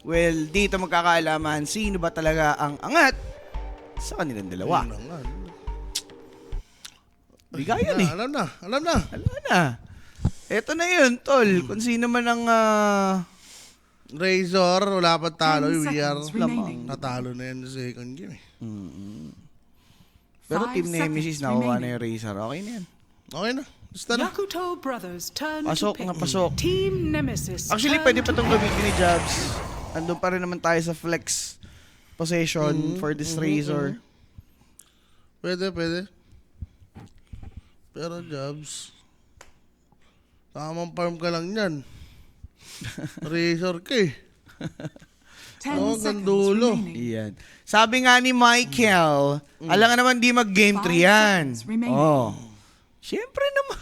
Well, dito magkakaalaman sino ba talaga ang angat sa kanilang dalawa. Ayun na nga. Bigayan eh. Alam na. Alam na. Eto na yun, tol. Kung sino man ang Razor, wala pa talo. 10 We are seconds remaining. natalo na yan sa second game eh. pero 5 Team Nemesis seconds nakuha na remaining. yung Razor. Okay na yan. Okay na. Basta na. Yakuto Brothers turn Pasok to pick. na pasok. Team Nemesis. Actually, turn pwede pa to itong pick. gamitin ni Jabs. Andun pa rin naman tayo sa flex possession for this Razor. Pwede. Pero Jobs, tamang farm ka lang yan. Razor ka eh. 10 Oh, seconds gandulo. remaining. Iyan. Sabi nga ni Michael, alam nga naman di mag-game 3 yan. 5 seconds remaining. Oh. Siyempre naman.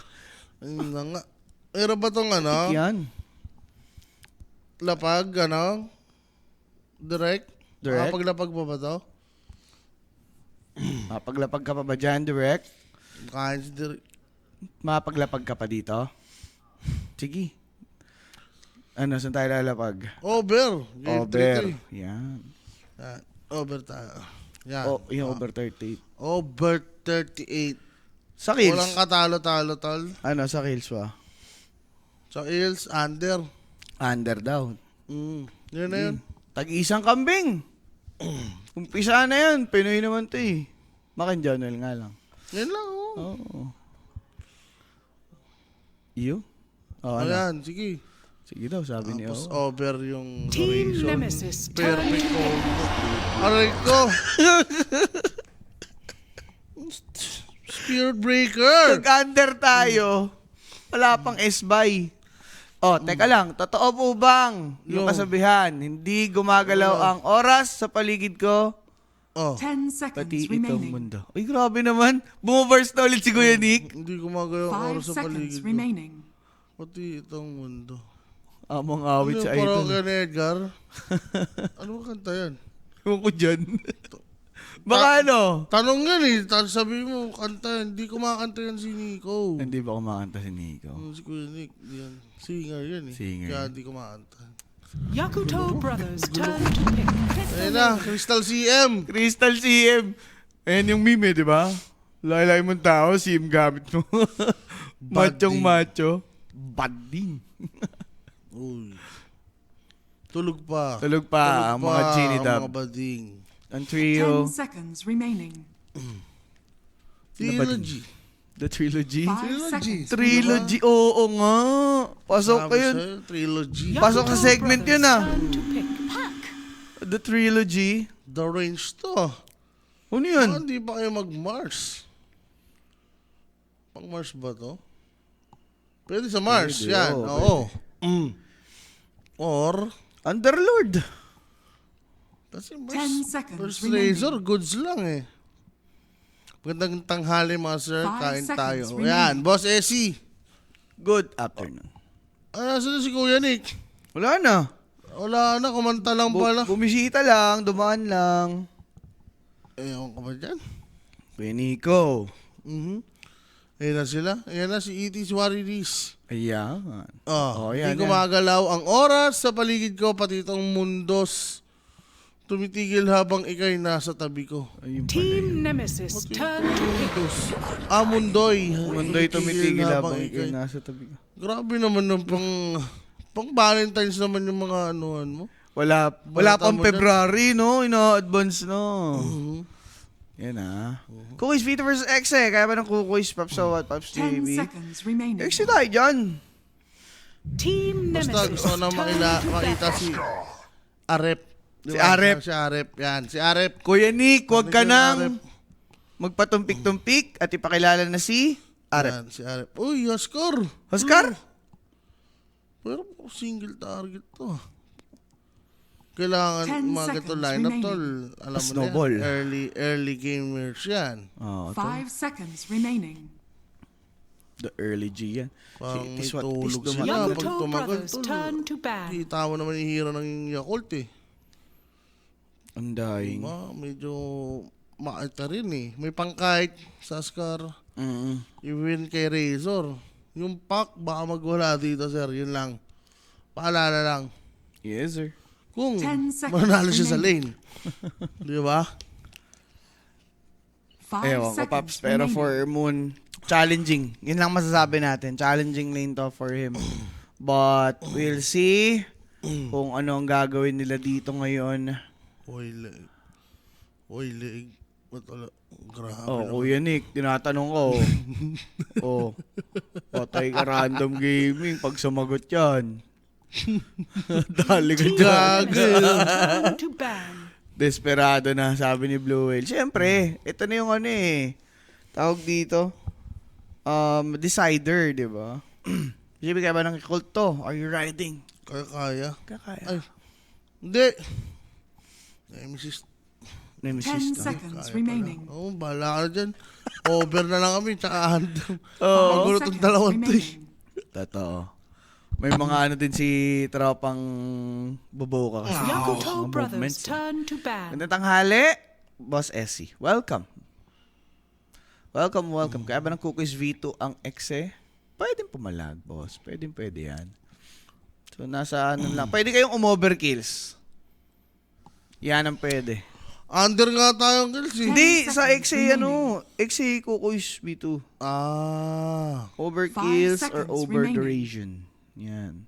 Ayun na nga. Pero ba tong Yan. lapag, direct? Direct? Paglapag pa ba to? Mapaglapag ka pa ba dyan, direct? Kain si direct. Mapaglapag ka pa dito? Sige. Ano, saan tayo lalapag? Over. Game Over. 3 Yan. Yan. Over tayo. Yan. Oh, yung over 30. Over 38. Sa kills. Walang katalo-talo, tol. Ano, sa kills ba? Sa Hills, under. Under daw. Yun na yun. Tag-isang kambing. Umpisa na yan. Pinoy naman to eh. Makin Journal nga lang. Yun lang, oh. Oo. Iyo? Oh, ano? Ayan, sige. Sige daw, sabi ni Tapos O. over yung Team Horizon. Nemesis turn Perfect to pick. combo. Aray ko! Spirit Breaker! Nag-under tayo. Wala pang S-buy. Oh, teka lang. Totoo po bang yung Yo. kasabihan, hindi gumagalaw ang oras sa paligid ko, Oh, 10 seconds pati itong remaining. mundo. Uy, grabe naman. Bumabars na ulit si Kuya Nick. hindi gumagawa ang 5 oras sa seconds paligid ko. remaining. Pati itong mundo. Amang awit Ano sa yung idol. parokya ni Edgar? Ano ba kanta yan? Ewan ko dyan. Baka ano? Tanong yan eh. Sabi mo, kanta yan. Hindi kumakanta yan si Nico. Hindi ba kumakanta si Nico? Si Kuya Nick. Yan. Singer yan eh. Singer. Kaya hindi kumakanta. Yakuto Brothers turn to pick. Ayun na, Crystal CM. Crystal CM. Ayan yung meme, di ba? Laylay mong tao, CM gamit mo. Machong macho. Bading. Uy. Tulog pa. Tulog pa ang mga Chinidab. Ang mga bading. Ang 10 trio. seconds remaining. Trilogy. The trilogy. 5 seconds. Trilogy, oo nga. Pasok Sabi ka yun. sa'yo, trilogy. Pasok sa segment yun, ah. Turn to pick. Pack. The trilogy. The range to. Ano Ah, yun? hindi pa kayo mag-Mars. Pang-Mars ba to? Pwede sa Mars. Pwede, Yan. oo, Oo. Or, Underlord. kasi 10 seconds First remaining. Razor, goods lang eh. Magandang tanghali mga sir. 5 Kain tayo. seconds Yan, remaining. Boss Essie. Good afternoon. Saan na si Kuya Nick? Wala na. Wala na, kumanta lang pala. Bumisita lang, dumaan lang. Ewan ko ba dyan? Kuya Nico. Ayan na sila. Ayan na si E.T. Suarez. Ayan. Oh, yan, hindi yan. gumagalaw ang oras sa paligid ko, pati itong mundos. Tumitigil habang ikay nasa tabi ko. Ayun pala Team yun. Nemesis turn to pick. Mundoy. Mundo'y tumitigil habang ikay nasa tabi ko. Grabe naman ng pang Valentine's naman yung mga anuhan mo. Wala Bata pang mo dyan. February, no? Ina-advance, no? Yan Kukuis Vita vs. X eh. Kaya ba ng Kukuis, Pops Sawat, Pops 10 JB? seconds remaining. X tayo dyan. Team Basta Nemesis gusto ko na turn to makita pick. si Arep. Si Arep. Si Arep. Yan, si Arep. Kuya Nick, huwag ka Sabi ko, Arep. nang magpatumpik-tumpik at ipakilala na si Arep. Yan, si Arep. Uy, Oscar. Oscar? Pero single target to. Kailangan 10 umaga to seconds lineup remaining. tol. Alam mo Snowball. na yan. Early gamers yan. Oh, 5 seconds remaining. the early G yan. Parang may Tiswat is tulog dumating. sila. Pag Yakuto tumagal Brothers tol. turn to ban. Kita mo naman yung hero ng Yakult eh. Ang dying. Medyo maita rin eh. May pangkahit sa Ascar. I-win kay Razor. Yung pack, baka magwala dito, sir. Yun lang. Paalala lang. Yes, sir. Kung 10 seconds manalo siya sa remaining. lane. Di ba? 5 Ewan ko, seconds Paps. Pero remaining. for Moon, challenging. Yun lang masasabi natin. Challenging lane to for him. But, we'll see kung ano ang gagawin nila dito ngayon. Oy, leeg. Oy, leeg. Ba't wala? Grabe Oh, naman. Kuya Nick, tinatanong ko. Oh, patay ka random gaming pag sumagot yan. Dali ka Team dyan. Nemesis turn to ban. Desperado na, sabi ni Blue Whale. Siyempre, ito na yung ano eh. Tawag dito. Decider, di ba? Siyempre kaya ba ng cult to? Are you riding? Kaya. Kakaya. Ay. Hindi. Nemesis. 10 Nemesis to. seconds remaining. Oo, bahala ka na dyan. Over na lang kami, tsaka handom. Oo. Magulo 5 tong seconds dalawang to eh. remaining. Totoo. May mga ano din si tropang boboka kasi. Yakuto Mga Brothers movements. turn to ban. Gandang tanghali, Boss Essie. Welcome. Welcome. Kaya ba ng Cookies V2 ang exe? Pwedeng pumalag, boss. Pwede yan. So, nasa ano lang. Pwede kayong umoverkills. Yan ang pwede. Under nga tayong kills eh. Hindi, sa exe, exe Cookies V2. Overkills 5 or seconds over remaining. duration. Yan.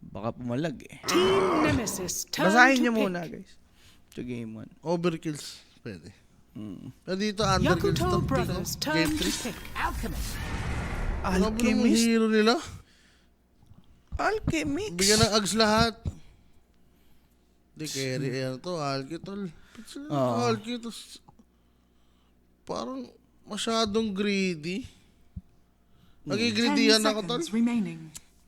Baka pumalag eh. Team Nemesis turn Basahin to nyo pick. muna, guys. To game 1. Overkills. Pwede. Pero dito, underkills Yakuto to. Brothers turn Game to 3. pick. Ano ba yung Alchemist. hero nila? Alchemist. Bigyan ng ags lahat. Hindi, carry. Ayan to, Alkitol. Oo. Alkitol. Parang masyadong greedy. 10 Nagigreedyan ako, tol. seconds remaining.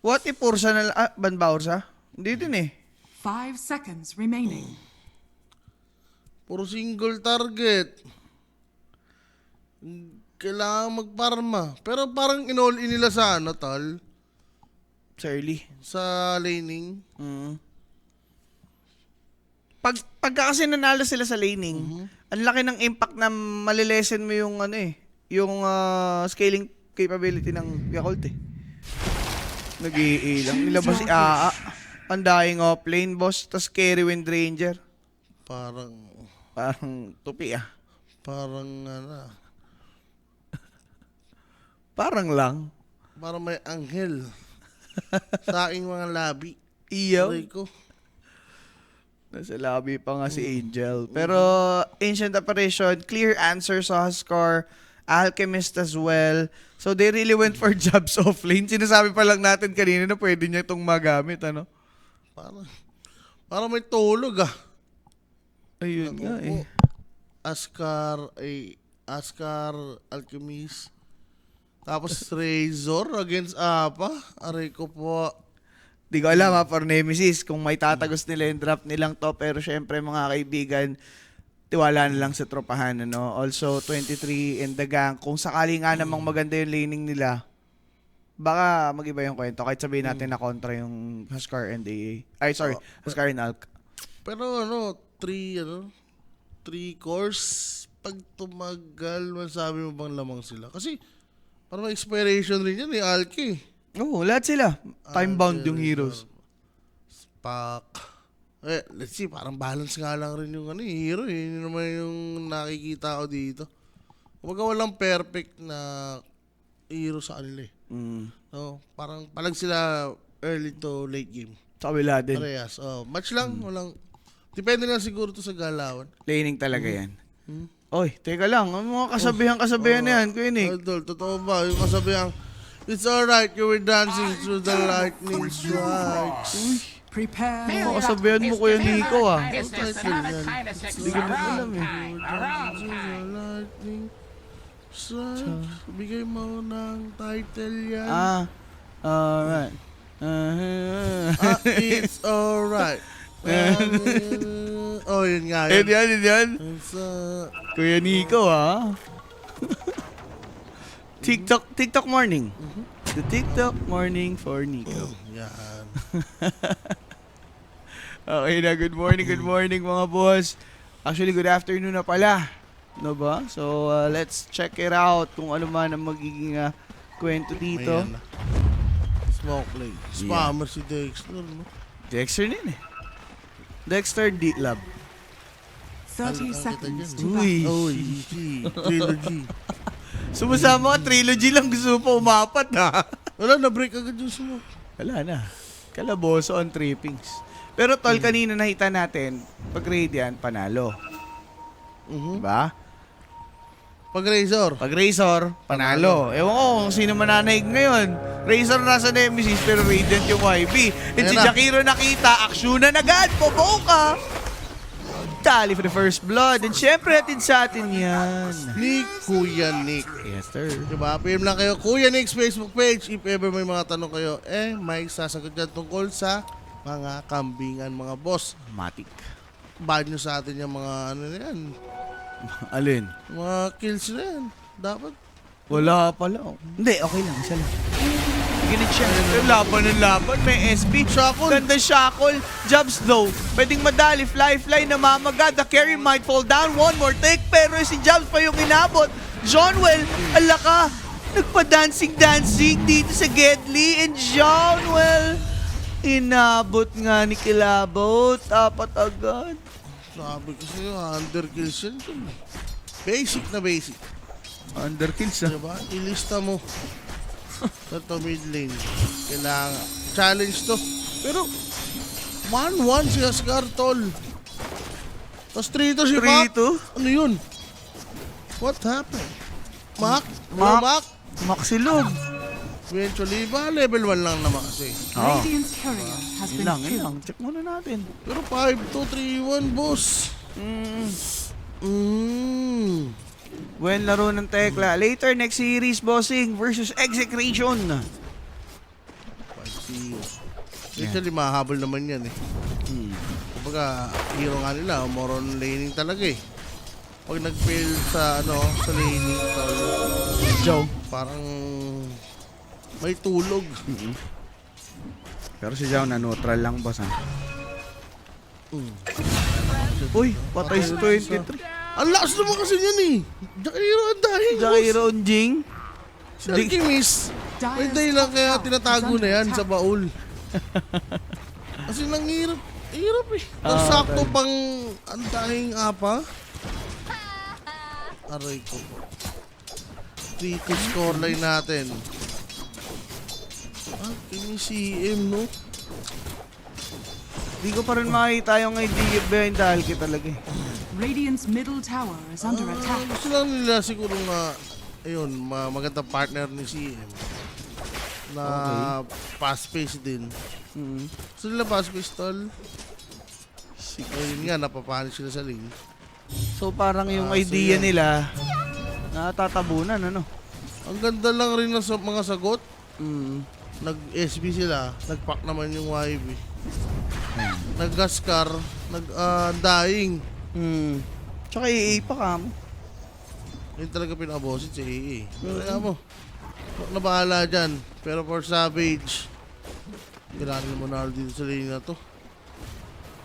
What if Ursa na Banba Ursa? Hindi din eh. 5 seconds remaining. Puro single target. Kailangan magparma. Pero parang in-all-in nila sa ano, tol. Sa early. Sa laning. Pagka kasi nanalo sila sa laning, ang laki ng impact na malilesen mo yung ano eh, yung scaling capability ng Yakult eh. Nag-iilang. Nilabas si Aa. Ang dying offlane, boss. Tas carry wind ranger. Parang Tupi ah. ano. Parang lang. Parang may anghel. Sa aking mga labi. Iyaw. Aray ko. Nasa lobby pa nga si Angel. Pero Ancient Apparition, clear answer sa Huskar, Alchemist as well. So they really went for jobs offlane. Sinasabi pa lang natin kanina na pwede niya itong magamit, ano? Parang may tulog ah. Ayun nga eh. Askar, Alchemist. Tapos Razor against Apa. Aray ko po. Di ko alam ha, for Nemesis, kung may tatagos nila yung draft nilang to. Pero syempre mga kaibigan, tiwala na lang sa tropahan, ano? Also, 23 in the gang. Kung sakali nga namang maganda yung laning nila, baka mag-iba yung kwento. Kahit sabihin natin na kontra yung Huskar and AA. Ay, sorry. Huskar and Alk. Pero 3 course. Pag tumagal, masabi mo bang lamang sila? Kasi parang may expiration rin yan eh, Alki. Oo, lahat sila. Time-bound yung heroes. Spak. Let's see, parang balance nga lang rin yung hero eh. Yun naman yung nakikita ko dito. Kumbaga walang perfect na hero sa kanila eh. No, parang palag sila early to late game. Sa kabila din. Parehas. Match lang, walang... Depende lang siguro to sa galawan. Laning talaga yan. Oy, teka lang. Ang mga kasabihan na yan, Kuya Nick. Idol, totoo ba? Yung kasabihan, it's alright, you were dancing through the lightning strikes. Prepare. Mga kasabihan mo, Kuya Nico ah. Ang title yan. Hindi ko na alam eh. Through the lightning strikes. Bigay mo ng title yan. Alright. It's alright. Oh, yun nga. Yun yan. It's, Kuya Nico ah. TikTok morning. The TikTok morning for Nico. yan. Okay na, good morning mga boss. Actually, good afternoon na pala. No ba? So, let's check it out kung ano man ang magiging kwento dito. Ayan na. Smoke play. Spammer si Dexter, no? Dexter din eh. Dexter D-Lab. 30 seconds to Uy. battle. Uy, trilogy. Sumasama ka, trilogy lang gusto mo pa umapat ha. Wala, na-break agad yung smoke. Wala na. Kalaboso on trippings. Pero tol, kanina nakita natin, pag Radiant, panalo. Diba? Pag Razor. Pag Razor, panalo. Ewan ko kung sino mananaig ngayon. Razor nasa Nemesis, pero Radiant yung YB. And si Ayan na. Jakiro nakita, aksyonan agad, popoka. Tali for the first blood. And syempre, atin sa atin yan. Nick, Kuya Nick. Yes, sir. Diba? PM lang kayo, Kuya Nick's Facebook page. If ever may mga tanong kayo, may sasagot dyan tungkol sa mga kambingan, mga boss. Matic. Bad nyo sa atin yung mga ano na yan. Alin? Mga kills na yan. Dapat. Wala pala. Hindi, okay lang. Isa lang. Ginit siya. Laban ng laban. May SB. Shackle. Ganda shackle. Jobs though. Pwedeng madali. Fly namamaga. The carry might fall down. One more take. Pero si Jobs pa yung inabot. Johnwell. Ala ka. Nagpa-dancing dito sa Gedli. And Johnwell. Inabot nga ni Kilabot. Apat agad. Sabi ko sa'yo, underkills yan. Basic na basic. Underkills Diba? Ilista mo. Ito mid lane. Kailangan. Challenge to. Pero, 1-1 si Asgar, tol. Tapos 3-2 si Mac. 3-2? Ano yun? What happened? Mac? Mac? Maxilog. Eventually, ba? Level 1 lang naman kasi. Radiant's courier has been Yun killed. lang. Check muna natin. Pero 5-2-3-1, boss. When laro ng Tekla. Later next series, bossing versus Execration. 5-0. Eventually, mahabol naman yan eh. Kumbaga, hero nga nila, more on laning talaga eh. Pag nag-fail sa sa laning, tol, Joe. parang may tulog. Pero si Joe na neutral lang, boss. Ha? Uy, patay sa 23. Ang lakas naman kasi yan eh. Jakiro ang dahil. Jairo Unjing. Si Alchemist. May day lang kaya tinatago na yan sa baul. Kasi nanghirap. Hirap eh. Tapos sakto pang ang dahing apa. Aray ko. 3-2 scoreline natin. Kini CM, no? Di ko pa rin makita yung idea behind the Alki talaga eh. Radiant's middle tower is under attack. Gusto lang nila siguro nga, ayun, magandang partner ni CM. Na fast-paced din. Gusto nila fast-paced, tol. Ayun nga, napapanish sila sa lane. So parang yung So idea yan. nila, natatabunan, ano? Ang ganda lang rin ng mga sagot. Mm. Nag-SB sila, nag-pack naman yung YB. Nag-Gascar, nag-dying. Tsaka AA pa ka mo. Yun talaga pinabosit si AA. Pero kaya mo, huwag na bahala dyan. Pero for Savage, kailangan mo na dito sa lane na to.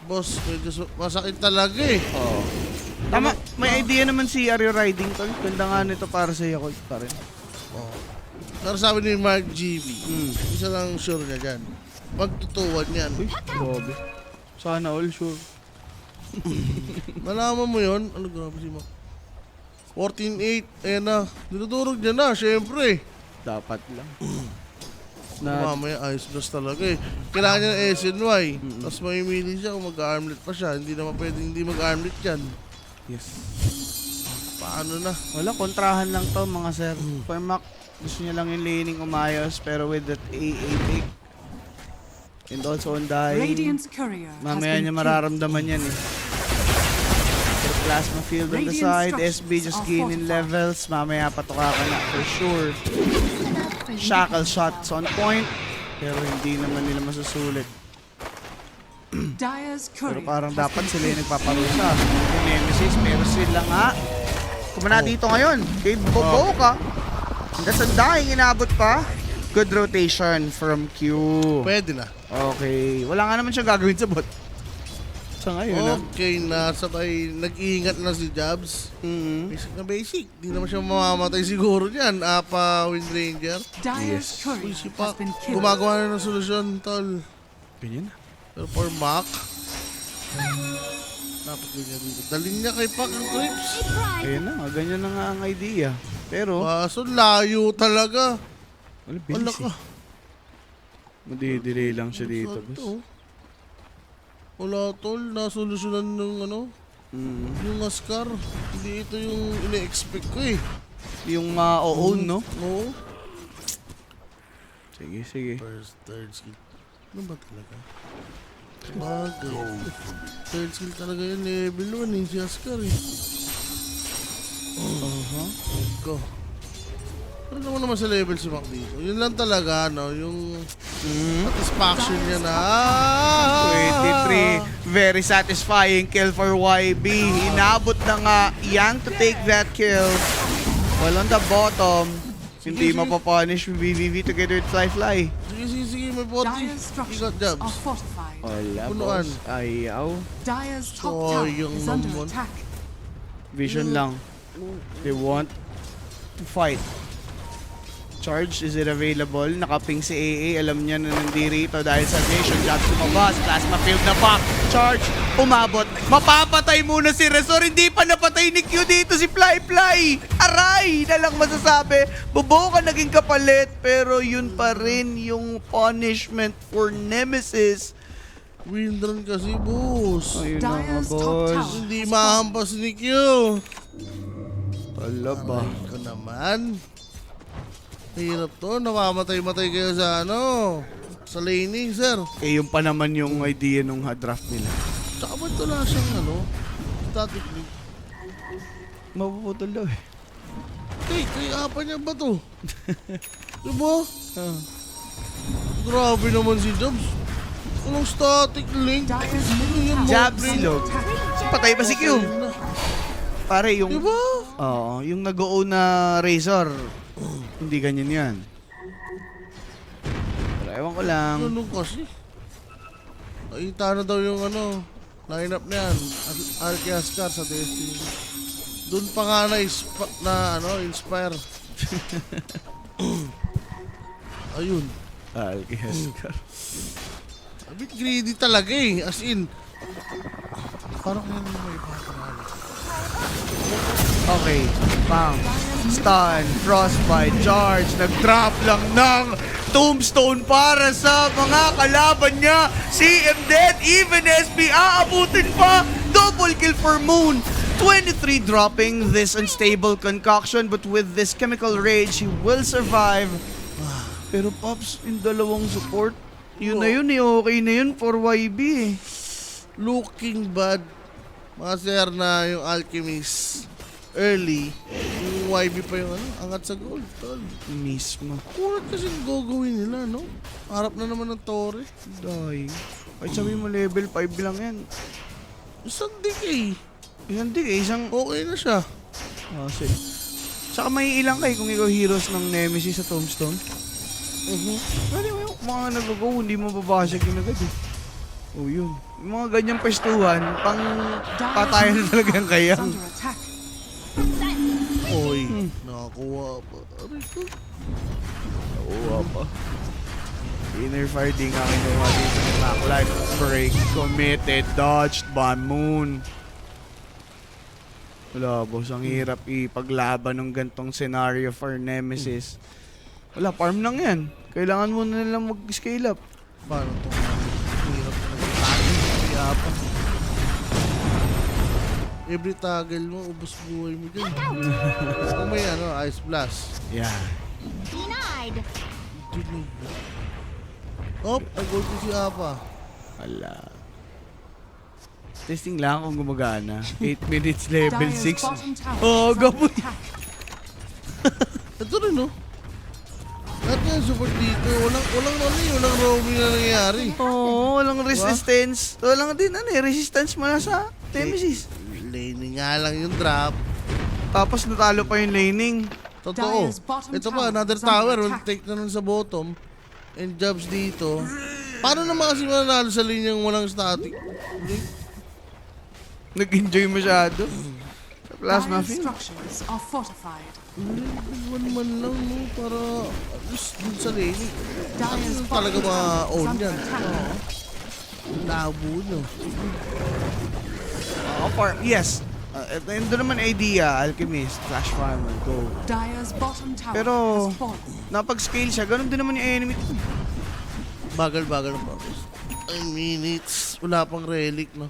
Boss, medyo masakit talaga eh. Oo. Tama, may idea naman si Are You Riding, tol. Ganda nga nito para sa Yakult pa rin. Oh. Pero sabi ni Mark GB, isa lang sure niya dyan. Pagtutuwan yan. Uy, grabe. Sana all sure. Nalaman mo yun? Ano grabe si Mark? 14-8, ayan na. Dinudurog niya na, syempre. Dapat lang. Na, Mamaya ayos blast talaga eh. Kailangan niya ng SNY. Tapos mamimili siya kung mag-armlet pa siya. Hindi naman pwedeng hindi mag-armlet yan. yes. Paano na? Wala, kontrahan lang to mga sir. For Mac, gusto niya lang yung laning umayos, pero with that AA pick, and also on dying, Radiant's courier has mamaya been niya killed. mararamdaman yan eh. Plasma field on the Radiant side, structures SB just are gaining fortified. levels, mamaya patuka ka na for sure. Shackle shots on point, pero hindi naman nila masusulit. Dire's Pero courier parang has dapat been sila yung killed. nagpaparusa. Yung Nemesis, pero sila nga. Kumana dito ngayon, kay Boboka. That's a dying, inabot pa. Good rotation from Q. Pwede na. Okay, wala nga naman siya gagawin sa bot. Sa ngayon, Okay na, sabay nag-iingat na si Jabs. Basic na basic. Di naman siya mamamatay siguro dyan. Apa, Wind Ranger. Dire's Uy, courier si has Pak. been killed. Gumagawa na ng solusyon, tol. Ganyan. Pero for Mac, Dapat ganyan dito. Dalhin niya kay Pac ang creeps. Ayun na, ganyan na nga ang idea. Pero, Kaso layo talaga. wala, Wala bilis ka. eh. Madidelay lang siya dito, Saan boss. to? Wala tol, nasolusyonan ng ano, Mm. yung Ascar. Hindi ito yung ina-expect ko eh. Yung ma-own, no? Oo. Sige, sige. First, third skill. Ano ba talaga? Bagay. Third skill talaga yan, level 1 eh, si Ascar eh. Go. Pero naman sa level si Mac dito. Yun lang talaga, no? Yung satisfaction niya na. 23. Very satisfying kill for YB. Inabot na nga Yang to take that kill. Well, on the bottom, hindi sige. mapapunish yung BVV together with Fly. Sige, may 40. Dire's You structures got jobs. are fortified. Wala, Punuan. boss. Ayaw. Dire's top tower Sayang is under naman. attack. Vision lang. They want to fight. Charge, is it available? Nakaping si AA. Alam niya na nandito dahil sa Nation Jobs lumabas. Plasma field na pa. Charge, umabot. Mapapatay muna si Resor. Hindi pa napatay ni Q dito si Fly. Aray! Na lang masasabi. Bubuo ka naging kapalit. Pero yun pa rin yung punishment for Nemesis. Windrun kasi, boss. Ayun na nga, Dire's top boss. tower. Hindi mahampas ni Q. Wala ba? Aray ko naman. Hirap to. Namamatay-matay kayo sa ano. Sa laning, sir. Eh, yun pa naman yung idea nung draft nila. Tsaka ba't wala siyang ano? Static link. Mapuputol daw eh. Kay apa niya ba to? Diba? Grabe naman si Jobs. Anong static link? Dire's Ano middle yan, tower Jab is under silog. attack. Patay pa si Q. Ayun na. Pare, yung... Diba? Oo, yung nag-own na Razor. Hindi ganyan yan. Pero ewan ko lang. Ganun kasi. Nakita na daw yung ano, lineup na yan. Arky Ascar sa Destiny. Doon pa nga inspire. Ayun. Alkihaskar. A bit greedy talaga eh. As in, parang yan yung may ipapanalo. Okay, bang. Stun, frostbite, charge. Nag-drop lang ng tombstone para sa mga kalaban niya. CM dead, even SB aabutin pa. Double kill for Moon. 23 dropping this unstable concoction, but with this chemical rage, he will survive. Pero Pops, yung dalawang support, yun na yun eh, okay na yun for YB eh. Looking bad. Mga sir na yung Alchemist early. Yung YB pa yung ano, angat sa gold. Tol. Mismo. Kulat kasi yung gagawin nila, no? Harap na naman ng Torre. Dahil. Ay, sabi mo level 5 lang yan. Isang decay. Hindi eh, isang... Okay na siya. Oh, sige. Tsaka may ilang kayo kung ikaw heroes ng Nemesis sa Tombstone. Pwede mo yung mga nag-go, hindi mo babasag yung agad eh. Oh, yun. Yung mga ganyang pestuhan, pang patayan na talaga yung is kayang. under attack. Oy, nakakuha pa. Aray ko. Oo, pa. Inner fire di nga kinuha dito ni Maclife. Break committed, dodged by Moon. Wala, boss. Ang hirap ipaglaban ng gantong scenario for Nemesis. Wala, farm lang yan. Kailangan mo na lang mag-scale up. Paano to? Hirap talaga. Tagil, kaya pa. Every toggle mo, ubos buhay mo dyan. Kung may ano, Ice Blast. Yeah. Denied. Oh, nag-gold ko si Apa. Wala. Testing lang kung gumagana. 8 minutes level Dire's 6. bottom tower Oh, is under gaboy. attack. Ito rin, no? Lahat yan, support dito. Walang roaming na nangyayari. Oo, walang resistance. Walang din resistance mula sa Nemesis. Laning nga lang yung drop. Tapos natalo pa yung laning. Totoo. Dire's bottom Ito tower pa, another is under tower. Will attack. take na nun sa bottom. And jobs dito. Paano naman kasi mananalo sa linyang walang static? Nag-enjoy masyado. Sa plasma Dire's field. structures are fortified. One man lang, no? Para at least dun sa laning. Dire's Talaga bottom tower is ma-own under yan. attack. Labo nyo. Yes. Ito naman idea, Alchemist, Flash Farmer, go. Dire's bottom tower Pero, has fallen. napag-scale siya, ganun din naman yung enemy. Bagal-bagal ng progress. 9 minutes. Wala pang relic, no?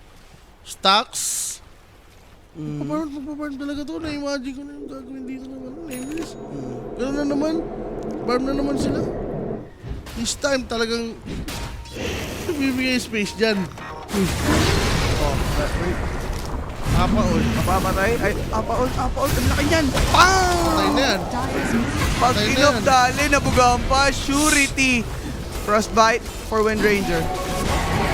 Stocks. Magpaparm talaga to. Na-imagine ko na yung gagawin dito naman. Nameless. Ganun na naman. Farm na naman sila. This time talagang bibigay space dyan. Apa-ol. Mapapatay? Ay, apa-ult. Ang laki niyan. Bang! Patay na yan. Dire's middle Pag Patay na yan. inobdali, nabugaan pa. Surety. Frostbite for Wind Ranger.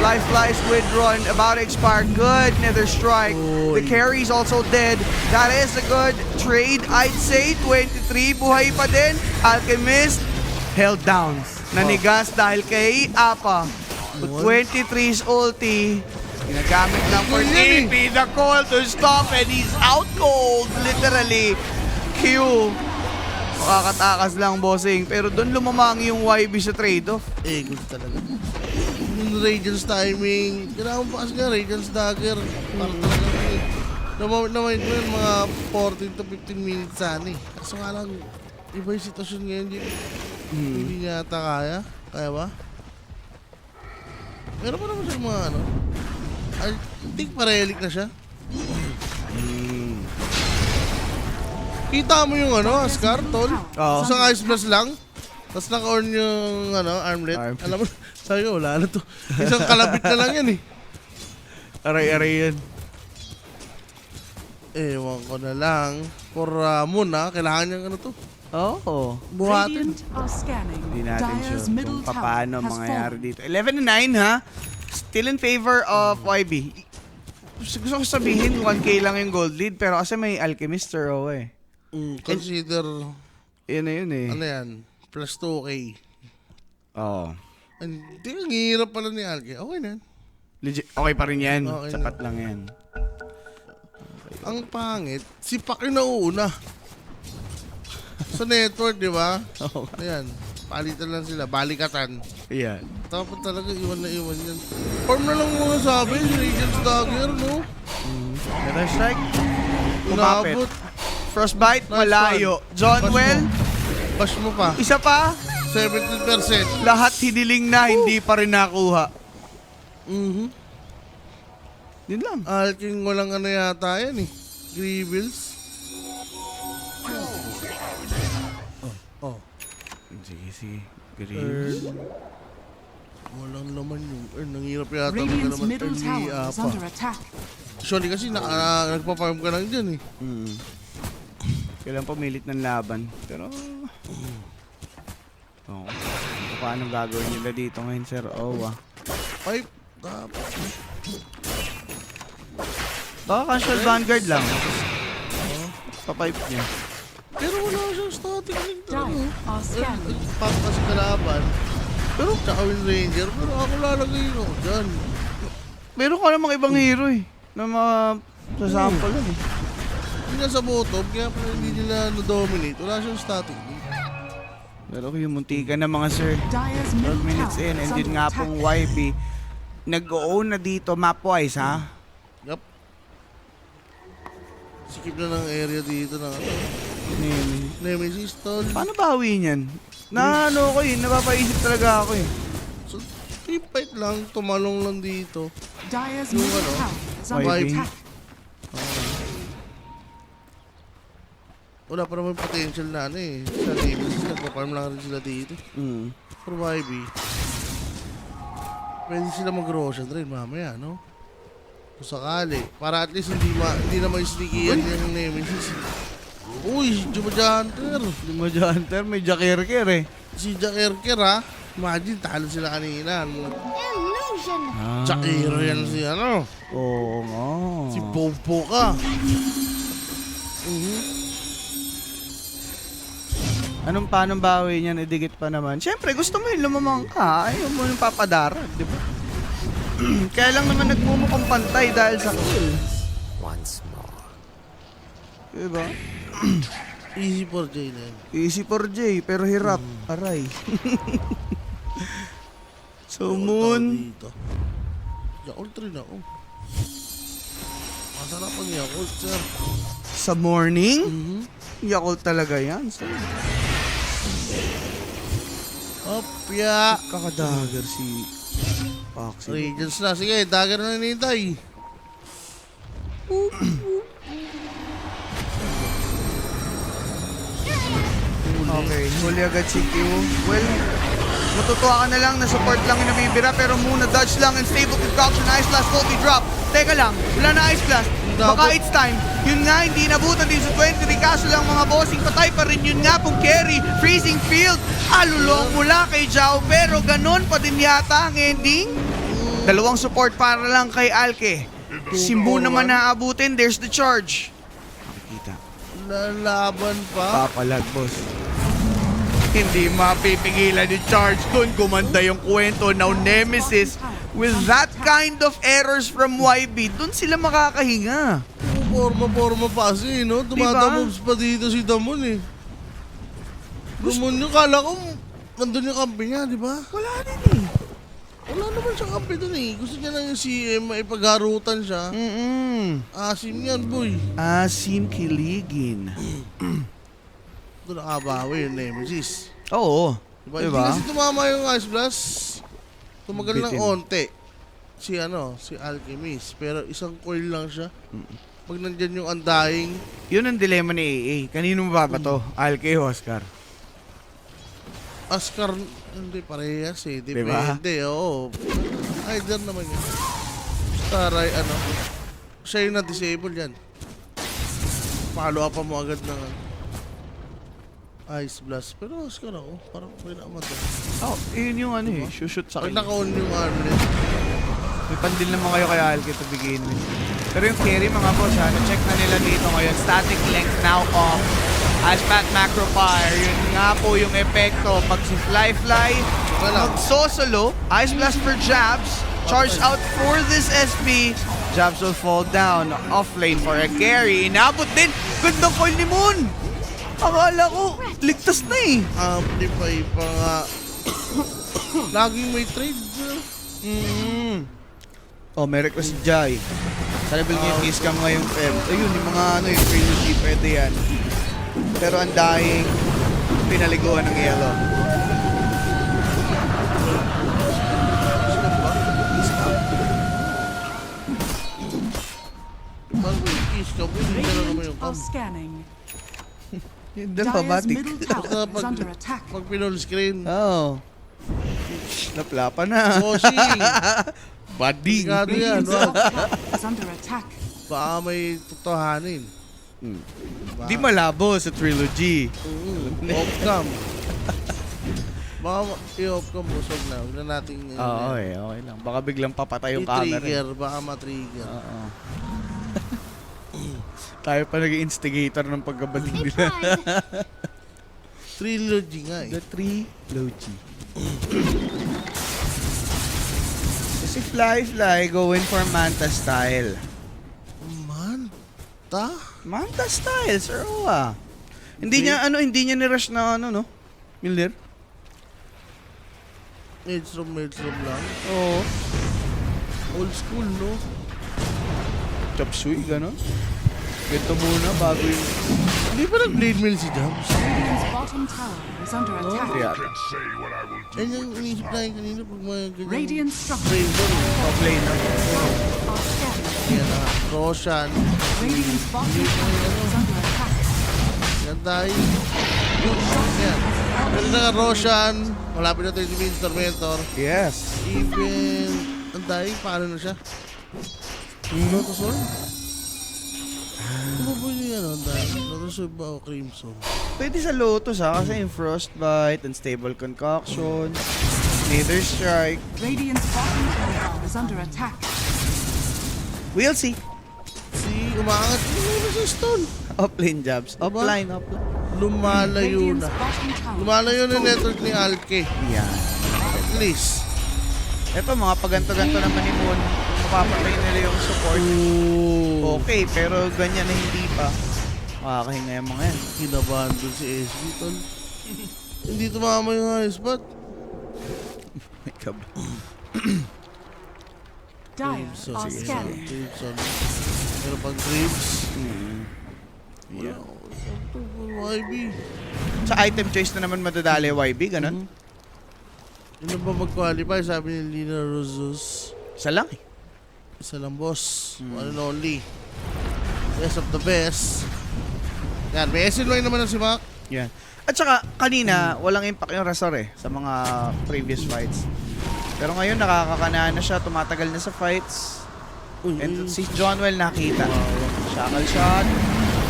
Life flies withdrawn, about to expire. Good Nether Strike. The carry's also dead. That is a good trade, I'd say. 23, buhay pa din. Alchemist, held down. Nanigas dahil kay Apa. But 23's ulti, ginagamit lang for Yan eh. TP, the call to stop, and he's out cold, literally. Q. Makakatakas lang, bossing. Pero doon lumamang yung YB sa trade-off. Good talaga. Yung Radiance timing. Kailangan pa kasi nga Radiance Dagger. Para talaga naman ko yun mga 14 to 15 minutes sana eh. Kaso nga lang, iba yung sitwasyon ngayon. Hindi niya ata kaya. Kaya ba? Meron pa naman siya mga ano. I think pa-relic na siya. Kita mo yung ano, Scar, tol? Oo. Isang Ice Blast lang. Tapos naka-on yung ano, armlet. Armlet. Alam mo, sabi ko, wala na to. Isang kalabit na lang yan eh. Aray-aray yan. Ewan ko na lang. For Moon kailangan niyang ano to. Oo. Buhatin. Radiant are scanning. Hindi natin Dire's sure middle kung tower paano has mangyayari fallen. dito. 11-9 ha? Still in favor of YB. Gusto ko sabihin 1k lang yung gold lead pero kasi may Alchemist Zero eh. Consider, Yun na yun eh. ano yan, plus 2k. Oo. Hindi, ang hirap pala ni Alki. Okay na yan. Legit, okay pa rin yan. Okay Sapat lang yan. Ang pangit, si Pak yung nauuna. Sa network, di ba? Oo. Ayan, palitan lang sila, balikatan. Yan. Tapos talaga iwan na iwan yan. Form na lang muna sabi, Radiance Dagger, no? Nether Strike. Kumapit. Umabot. Frostbite, Nice malayo. one. Johnwell, Bash mo pa. isa pa. 17%. Lahat hiniling na, hindi pa rin nakuha. Yun lang. Alking walang ano yata yan eh. Grievils. Sige. Green. Walang laman yung ang hirap yata Radiant's naman middle early tower is apa. under attack. Usually kasi nagpa-farm ka lang dyan eh. Kailan pumilit ng laban. Pero... Oo. Paano gagawin nila dito ngayon, Sir Owa? Pipe. Dapat. Baka casual vanguard lang. Pa-pipe niya. Pero wala siyang static link Dire talaga. are scanning. Pop kasi kalaban. Pero tsaka Wind Ranger. Pero ako lalagay ko dyan. Meron ka namang ibang hero eh. Na mga sasample lang eh. Hindi nga sa bottom. Kaya pala hindi nila na-dominate. Wala siyang static link. Pero yung muntikan na mga sir. Dire's 12 middle minutes tower in. And is yun under nga attack. pong YB. Nag-own na dito map-wise ha. Yup. Sikip na ng area dito na Nemesis tol. Paano bawi niyan? Na ano ko eh. Napapaisip talaga ako eh. So, team fight lang. Tumalong lang dito. Dire's Yung middle ano, tower is under YB. attack. Wala pa naman potential na ano eh. Sa Nemesis, nagpa-farm lang rin sila dito. For YB. Pwede sila mag-Roshan rin mamaya, no? Kung sakali. Para at least hindi na may sneaky yan yung Nemesis. Uy, Jumba Hunter. Limojo Hunter, may Jakirkir eh. Si Jack Erker ha. Imagine, talo sila kanina. Illusion. Jakiro yan si ano. Oo nga. Si Bobo ka. Paanong bawi niyan? Idikit pa naman. Siyempre, gusto mo yung lumamang ka. Ayaw mo yung papadarag, di ba? Kaya lang naman nagmumukhang pantay dahil sa kill. Once more. Diba? Easy for J na yan. Easy for J, pero hirap. Aray. So, Moon, Dito. Yakult rin ako. Masarap ang Yakult, sir. Sa morning? Yakult talaga yan. So, Opya. kakadagger si Foxy. Radiance na. Sige, dagger na ninintay. Okay, huli agad si Q. Well, matutuwa ka na lang na support lang yung nabibira pero muna dodge lang and stable concoction. Ice Blast will be drop. Teka lang, wala na Ice Blast. Baka it's time. Yun nga, hindi nabutan din sa 23. Kaso lang mga bossing patay pa rin yun nga pong carry. Freezing field. Alulong mula kay Jao pero ganun pa din yata ang ending. Dalawang support para lang kay Alke. Si Mu naman naabutin. There's the charge. Makikita. Lalaban pa. Papalag, boss. Hindi mapipigilan yung charge doon. Gumanda yung kwento. Now, Nemesis, with that kind of errors from YB, doon sila makakahinga. Forma pa kasi, no? Tumatamoves pa dito si Damon, eh. Damon yung kala ko, nandun yung kampi niya, di ba? Wala din eh. Wala naman siya kampi dun, eh. Gusto niya lang yung CM, maipagharutan siya. Asim yan, boy. Asim Kiligin. Doon nakabawi yung Nemesis. Oo. Diba? Diba? Hindi kasi tumama yung Ice Blast. Tumagal ng Bitin. onte. Si Alchemist. Pero isang coil lang siya. Pag nandyan yung Undying, Yun ang dilema ni AA. Kanino mo ba to? Alke o Oscar? Oscar, hindi parehas eh. Diba? Depende, oo. Either naman yun. Basta, siya yung na-disable yan. Follow up mo agad ng Ice Blast. Pero Oscar ako, parang may naman to. Oh, yun yung ano eh. Shoot sa Pag akin. naka-on yung armlet, May pandil naman kayo kay Alke to begin with. Pero yung carry mga boss ha, check na nila dito ngayon. Static length now off. Ashpat Macro Fire. Yun nga po yung epekto. Pag si Fly magsosolo. Ice Blast for Jabs. Charge out for this SB. Jabs will fall down. Off lane for a carry. Inabot din. Gandang coil ni Moon. Akala ko, ligtas na eh. amplify pa nga. Laging may trade. Oh, may request si Jai. Sa level niya yung kiss cam ngayong Feb. Ayun, yung mga yung trilogy, pwede yan. Pero ang dying, pinaliguan ng yellow. Parang may kiss ka, pwede ka na naman yung Radiant are scanning. Yun Dire's dramatic. middle tower is under attack. Pag pinol screen, Oh. Naplapa na. bossing. Bading. Sigado yan, Radiant's wag. top tower is under attack. Baka may totohanin. Di malabo sa trilogy. Off-cam. Baka i-off-cam, busog na. Huwag na natin Oo, okay lang. Baka biglang papatay yung camera. i-trigger, baka ma-trigger. Oo. Tayo pa nag-instigator ng pagkabading They nila. tried. Trilogy nga eh. The trilogy. Si Fly going for Manta style. Manta? Manta style, sir. Owa. Hindi niya ni-rush na no? Miller? Maelstrom lang. Oo. Old school, no? Chop suey, gano'n. Ganito muna bago yung... Hindi pa nag-blade mail si Jams? Radiant's bottom tower is under attack. Yeah. Yan yung inisip na yun kanina pag mga ganyan. Radiant structures Razor, Offlane na. are scanning. yan na. Roshan. Radiant's bottom tower is under attack. Yan tayo. Yan. Pero na Roshan. Malapit na tayo si Vince Tormentor. Yes. Even... Ang tayo, paano na siya? Lotusol? Ano ba yung ano? Lotusol ba o Crimson? Pwede sa Lotus kasi yung Frostbite, Unstable Concoction, Nether Strike. Radiant's bottom tower is under attack. We'll see. Umaangat yung sa stone. Offlane jabs. Offline. Lumalayo Radiant's na. bottom tower. Lumalayo na network ni Alke. Yan. At least. Ito, mga paganto-ganto naman ni Moon. Mapapatay nila yung support. Okay, pero ganyan na hindi pa. Makakahinga yung mga yan. Kinabahan dun si SB, tol. Hindi tumama yung high spot. May kab- Dire So, are sige. scanning. Crimson. Meron pang Creeps. Wala. YB. Sa item choice na naman madadali YB, ganun. Ano ba mag-qualify? Sabi ni Lina Rosos. Isa lang eh. Isa lang, boss. One and only. Best of the best. Yan, may SLY naman na si Mac. Yan. At saka, kanina, walang impact yung Razor eh, sa mga previous fights. Pero ngayon, nakakakanaan na siya, tumatagal na sa fights. And si Johnwell nakita. Shackle shot.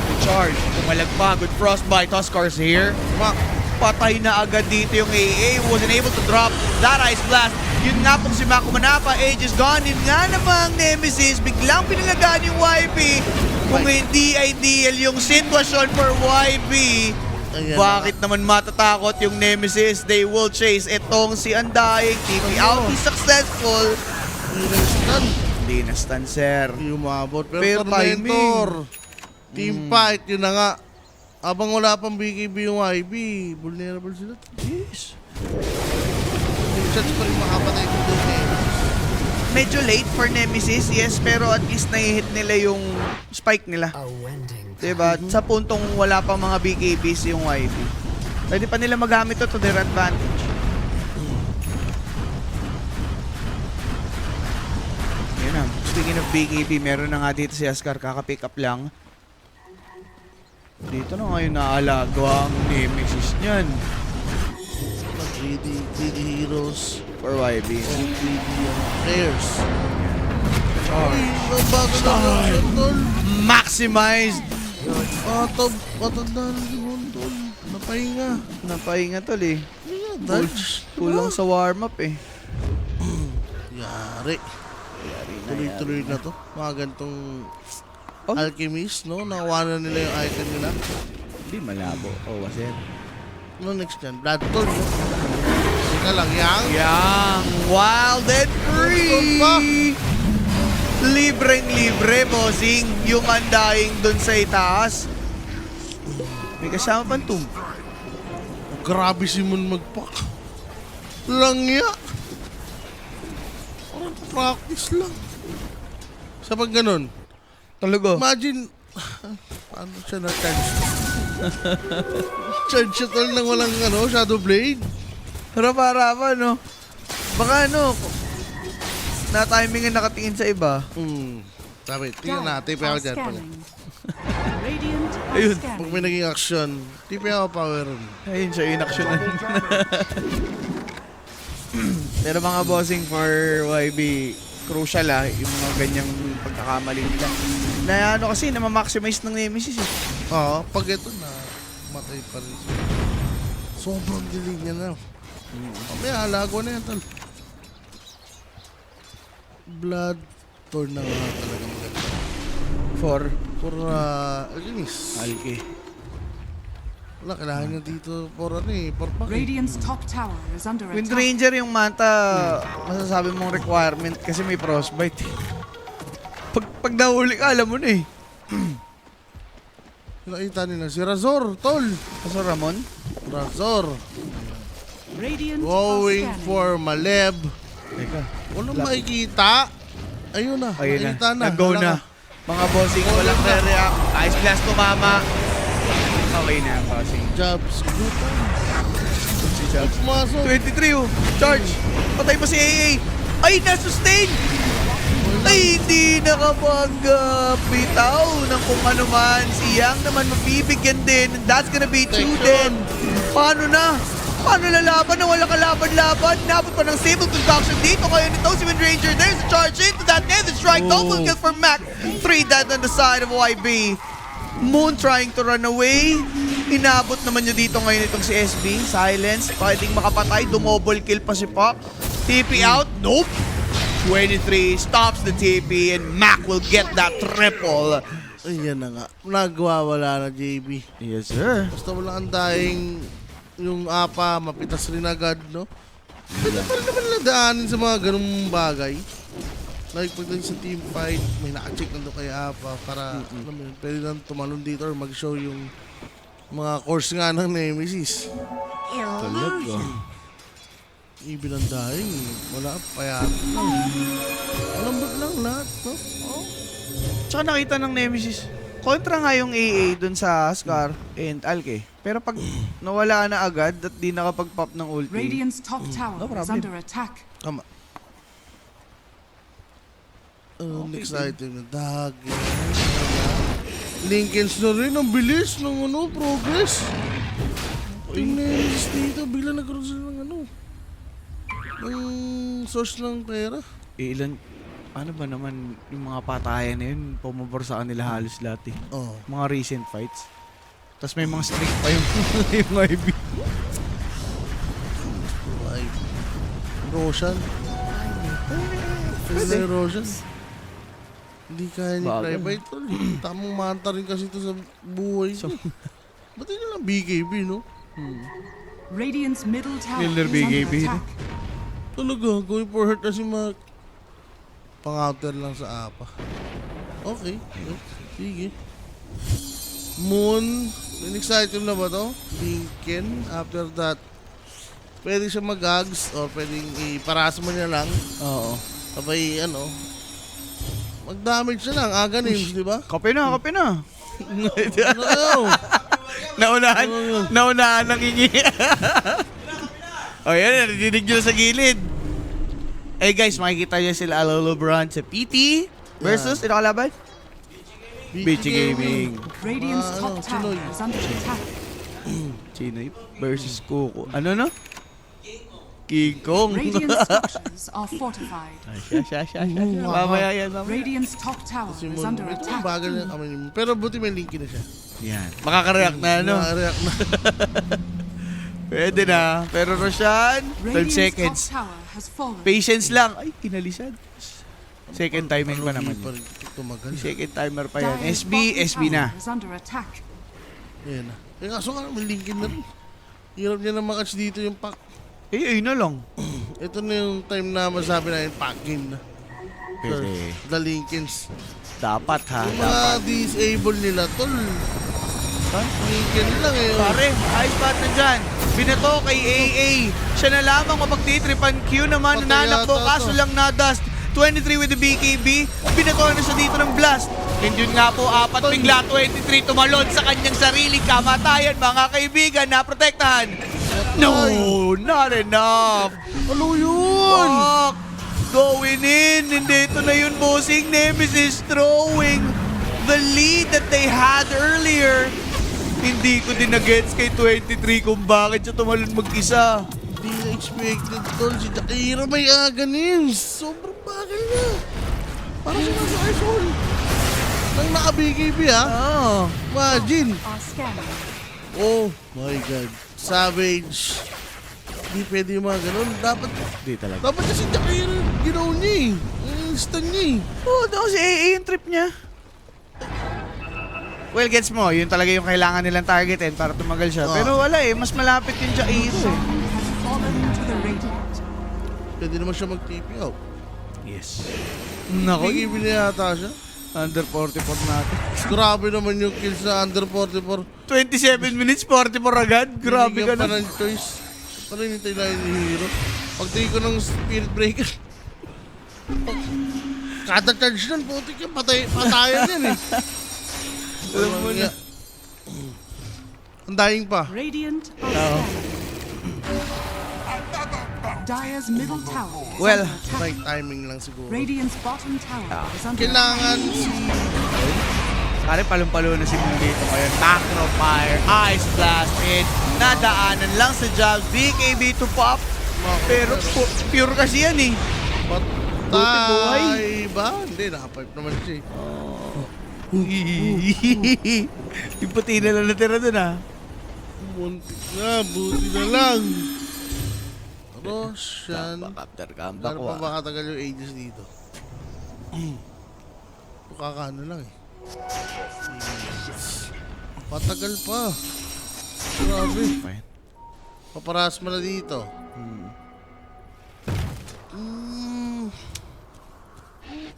Recharge. Tumalag pa. Good frostbite. Huskars here. Mac. Patay na agad dito yung AA. Wasn't able to drop that Ice Blast. Yun nga pong si Mako Manapa. Age is gone. Yun nga namang Nemesis. Biglang pinalagaan yung YB. Kung hindi ideal yung sitwasyon for YB, Ayan bakit naman matatakot yung Nemesis? They will chase itong si Undying. TP out. He's successful. Stun. Hindi na stun, sir. Hindi umabot. Pero Fair Tormentor. Team fight. Yun na nga. Abang wala pang BKB yung YB. Vulnerable sila. Yes. Yung chance pa rin makapatay ko doon eh. Medyo late for Nemesis, yes, pero at least nai-hit nila yung spike nila. A wending. Diba? Sa puntong wala pang mga BKBs yung YB. Pwede pa nila magamit to their advantage. Yun na. Speaking of BKB, meron na nga dito si Askar. Kaka-pick up lang. Dito na ngayon naalaga ang Nemesis niyan. 3D heroes. For YB. 3D players. Ay, ang bago na lang tol. Maximized! Patanda na si Montol. Napahinga. Napahinga tol eh. Dodge. Kulang sa warm-up eh. Yari. Tuloy-tuloy na to. Mga ganitong Oh. alchemist, no? Nakuha na nila yung icon nila. Hindi malabo. Oh, was it? No, next yan. Blood Toll, no? Sika lang, yang. Yang wild and free! Libreng-libre, bossing. Yung Undying dun sa itaas. May kasama pang tum. Grabe si Mon magpak. Langya. Parang practice lang. Sa pag ganun, Talaga. imagine, paano siya na-charge? Charge siya tol ng walang Shadow Blade. Rapa-rapa, no? Baka ano, na-timingan nakatingin sa iba. Sabi, tingnan natin. Tipe Are ako dyan. scanning. Radiant are Ayun. Pag scanning. may naging action, tipe ako power. Ayun siya, yung aksyonan. Pero mga bossing for YB, crucial yung mga ganyang pagkakamali nila. Na ano kasi, na-maximize ng Nemesis eh. Oo, pag ito na, matay pa rin siya. Sobrang dilig niya na. Mamaya, halago na yan, tal. Blood Torn na nga talaga maganda. For For, Alchemist. Alki. Wala, kailangan niya dito for for pack. Radiant's top tower is under Wind attack. Ranger yung manta, masasabi mong requirement kasi may frostbite eh. Pag nahuli ka, alam mo na eh. Nakita nila si Razor, tol. Kaso Ramon? Razor. Radiant are Going scanning. for Maleb. Teka. Walang makikita. Ayun na, Ayun nakita na. Nag-go Wala na. Mga bossing, walang re-react. Ice Blast tumama. Okay na, bossing. Jobs. Good. Si Jobs. Pumasok. 23 oh. Charge. Patay pa si AA. Ay, na-sustain! Ay, hindi nakapag-bitaw ng kung ano man. Si Yang naman mabibigyan din. And that's gonna be 2 dead. Paano na? Paano lalaban na wala kalaban-laban? Nabot pa ng Sable Concoction dito. Kaya nito si Wind Ranger. There's a charge into that Nether Strike. Double kill for Mac. 3 dead on the side of YB. Moon trying to run away. Inabot naman niya dito ngayon itong si SB. Silence. Pwedeng makapatay. Dumobble kill pa si Pop. TP out. Nope. 23 stops the TP and Mac will get that triple. Ayan na nga. Nagwawala na, JB. Yes, sir. Basta wala ang daing yung apa, mapitas rin agad, no? Pwede pa rin naman nadaanin sa mga ganung bagay. Like, pagdating sa team fight, may naka-check na doon kay apa para, alam mo yun, pwede lang tumalon dito or mag-show yung mga course nga ng Nemesis. Talaga. Even ang dying, wala, payat lang. Malambot lang lahat, no? Oh. Tsaka nakita ng Nemesis, kontra nga yung AA dun sa Scar and Alke. Pero pag nawala na agad at di nakapag-pop ng ulti, Radiant's top tower No is problem. under attack. Tama. Next item na dag. Lincolns na rin, ang bilis ng ano, progress. Yung Nemesis dito, bigla nagkaroon sila ng ano. Ng source ng pera. ilan, ano ba naman yung mga patayan na yun, pumabor sa kanila halos lahat eh. Oh. Mga recent fights. Tapos may mga streak pa yung, yung IB. Ay. Roshan. Pwede na Roshan. Hindi kaya ni Bagal. Private tol. Tamang manta rin kasi ito sa buhay. So, ba't yun lang BKB, no? Radiant's middle tower Killer is BKB, under attack. Talaga, going for hurt na si Mark. Pang-outer lang sa apa. Okay. Sige. Moon. Next item na ba to? Lincoln. After that, pwede siya mag-ags or pwedeng iparas mo niya lang. Oo. Sabay, ano, mag-damage na lang. Aga names, di ba? Kape na, kape na. Ano? Naunahan ng ingi. O yan, narinig nyo sa gilid. Eh guys, makikita nyo sila Alolo Brand sa PT versus, ito kalaban? BG Gaming. Radiant's top ano, tower Chinoy. is under attack. Chinoy versus Coco. Ano no? King Kong. Radiant structures are fortified. Siya. Mamaya yan, mamaya. Radiant's top tower Si is Moon. under Ito, attack. bagal niya kami ni Moon. Pero buti may Lincoln na siya. Yan. Makaka-react na, ano? Nakareact na. Pwede na. Pero Roshan, 12 Radiant's seconds. top tower has fallen. Patience lang. Ay, kinalisan. Second timing pa naman Pa yun. rin tumagal. Second timer pa yan. Dire's SB bottom na. tower is under attack. Ayan na. Eh kaso nga, may Lincoln na rin. Hirap niya na makatch dito yung pack. Eh, ayun na lang. Ito na yung time na masabi na yung pack game na. Pwede. The Lincolns. Dapat ha. Yung mga disable nila, tol. Lincoln lang eh. Pare, ayos ba ito dyan? Binato kay AA. Siya na lamang mapagtitripan Q naman. Patay Nanakbo, yata kaso to. lang na-dust. 23 with the BKB. Binato na siya dito ng blast. And yun nga po, apat bigla 23 tumalon sa kanyang sariling kamatayan. Mga kaibigan, naprotektahan. No, not enough. Ano yun? Fuck! Going in. Hindi ito na yun, bossing. Nemesis throwing the lead that they had earlier. Hindi ko din na-gets kay 23 kung bakit siya tumalon mag-isa. Hindi na expected, tol. Si Jakira may aga names. Sobrang bagal na. Parang siya nasa iPhone. Nang naka-BKB ha? Oh. Imagine. Are scanning. Oh my God. Savage. Hindi pwede yung mga ganun. Hindi talaga. Dapat kasi Jakira ginaw niya eh. Stun niya eh. Oo, daw si AA yung trip niya. Well, gets mo, yun talaga yung kailangan nilang targetin para tumagal siya. Oh. Pero wala eh, mas malapit yung Jairo eh. Has fallen to the radiant. Pwede naman siya mag-TP out. Yes. Nako, BKB na yata siya. under 44 natin. Grabe naman yung kills na under 44. 27 minutes, 44 agad. Grabe ka Binigyan pa na. ng choice. Parang hinintay lang ni Hero. Pagtingin ko ng Spirit Breaker. Kada charge nun, putik yan. Patayan yan eh. Alam mo na. Ang dying pa. Radiant are scanning. Dire's middle tower is Well, under attack. Right timing lang siguro. Radiant's bottom tower is under Kailangan si... Pare, palong-palo na si Moon dito ngayon. Macro Fire, Ice Blast, and nadaanan lang sa jobs. BKB to pop. Pero pure kasi yan eh. Buti buhay. Patay ba? Hindi, nakapipe naman siya eh. Yung puti na lang natira dun ah. Muntik na, buti na lang. Roshan. Comeback after comeback. Gano'n pa ba katagal yung ages dito? Kakano lang eh. Patagal pa. Grabe. Paparas mo na dito.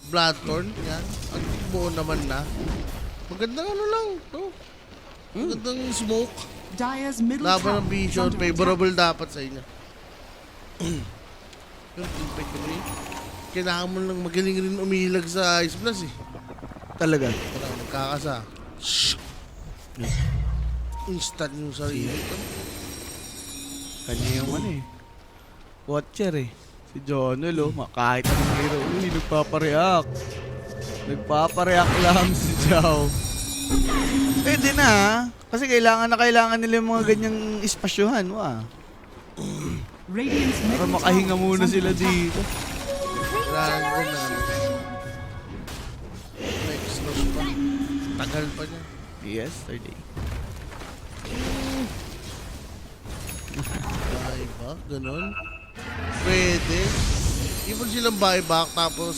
Bloodthorn, yan. Ang buo naman na. Magandang ano lang, no? Magandang smoke. Dire's middle Laban tower ng is vision, under favorable dapat sa inyo. Pero impact ko rin. Kailangan mo lang magaling rin umilag sa Ice Blast eh. Talaga. Parang magkakasa. Instant yung sarili. Kanya yung ano eh. Watcher eh. Si Jonel kahit anong hero. Uy, nagpapareact. Nagpapareact lang si Jao. Pwede na ha. Kasi kailangan nila yung mga ganyang espasyuhan. Radiant's Para middle makahinga tower is muna under sila attack. dito. Kailangan ko na ano. Next loss pa. Tagal pa niya. Yesterday. Buyback, ganun. Pwede. Ipon silang buyback tapos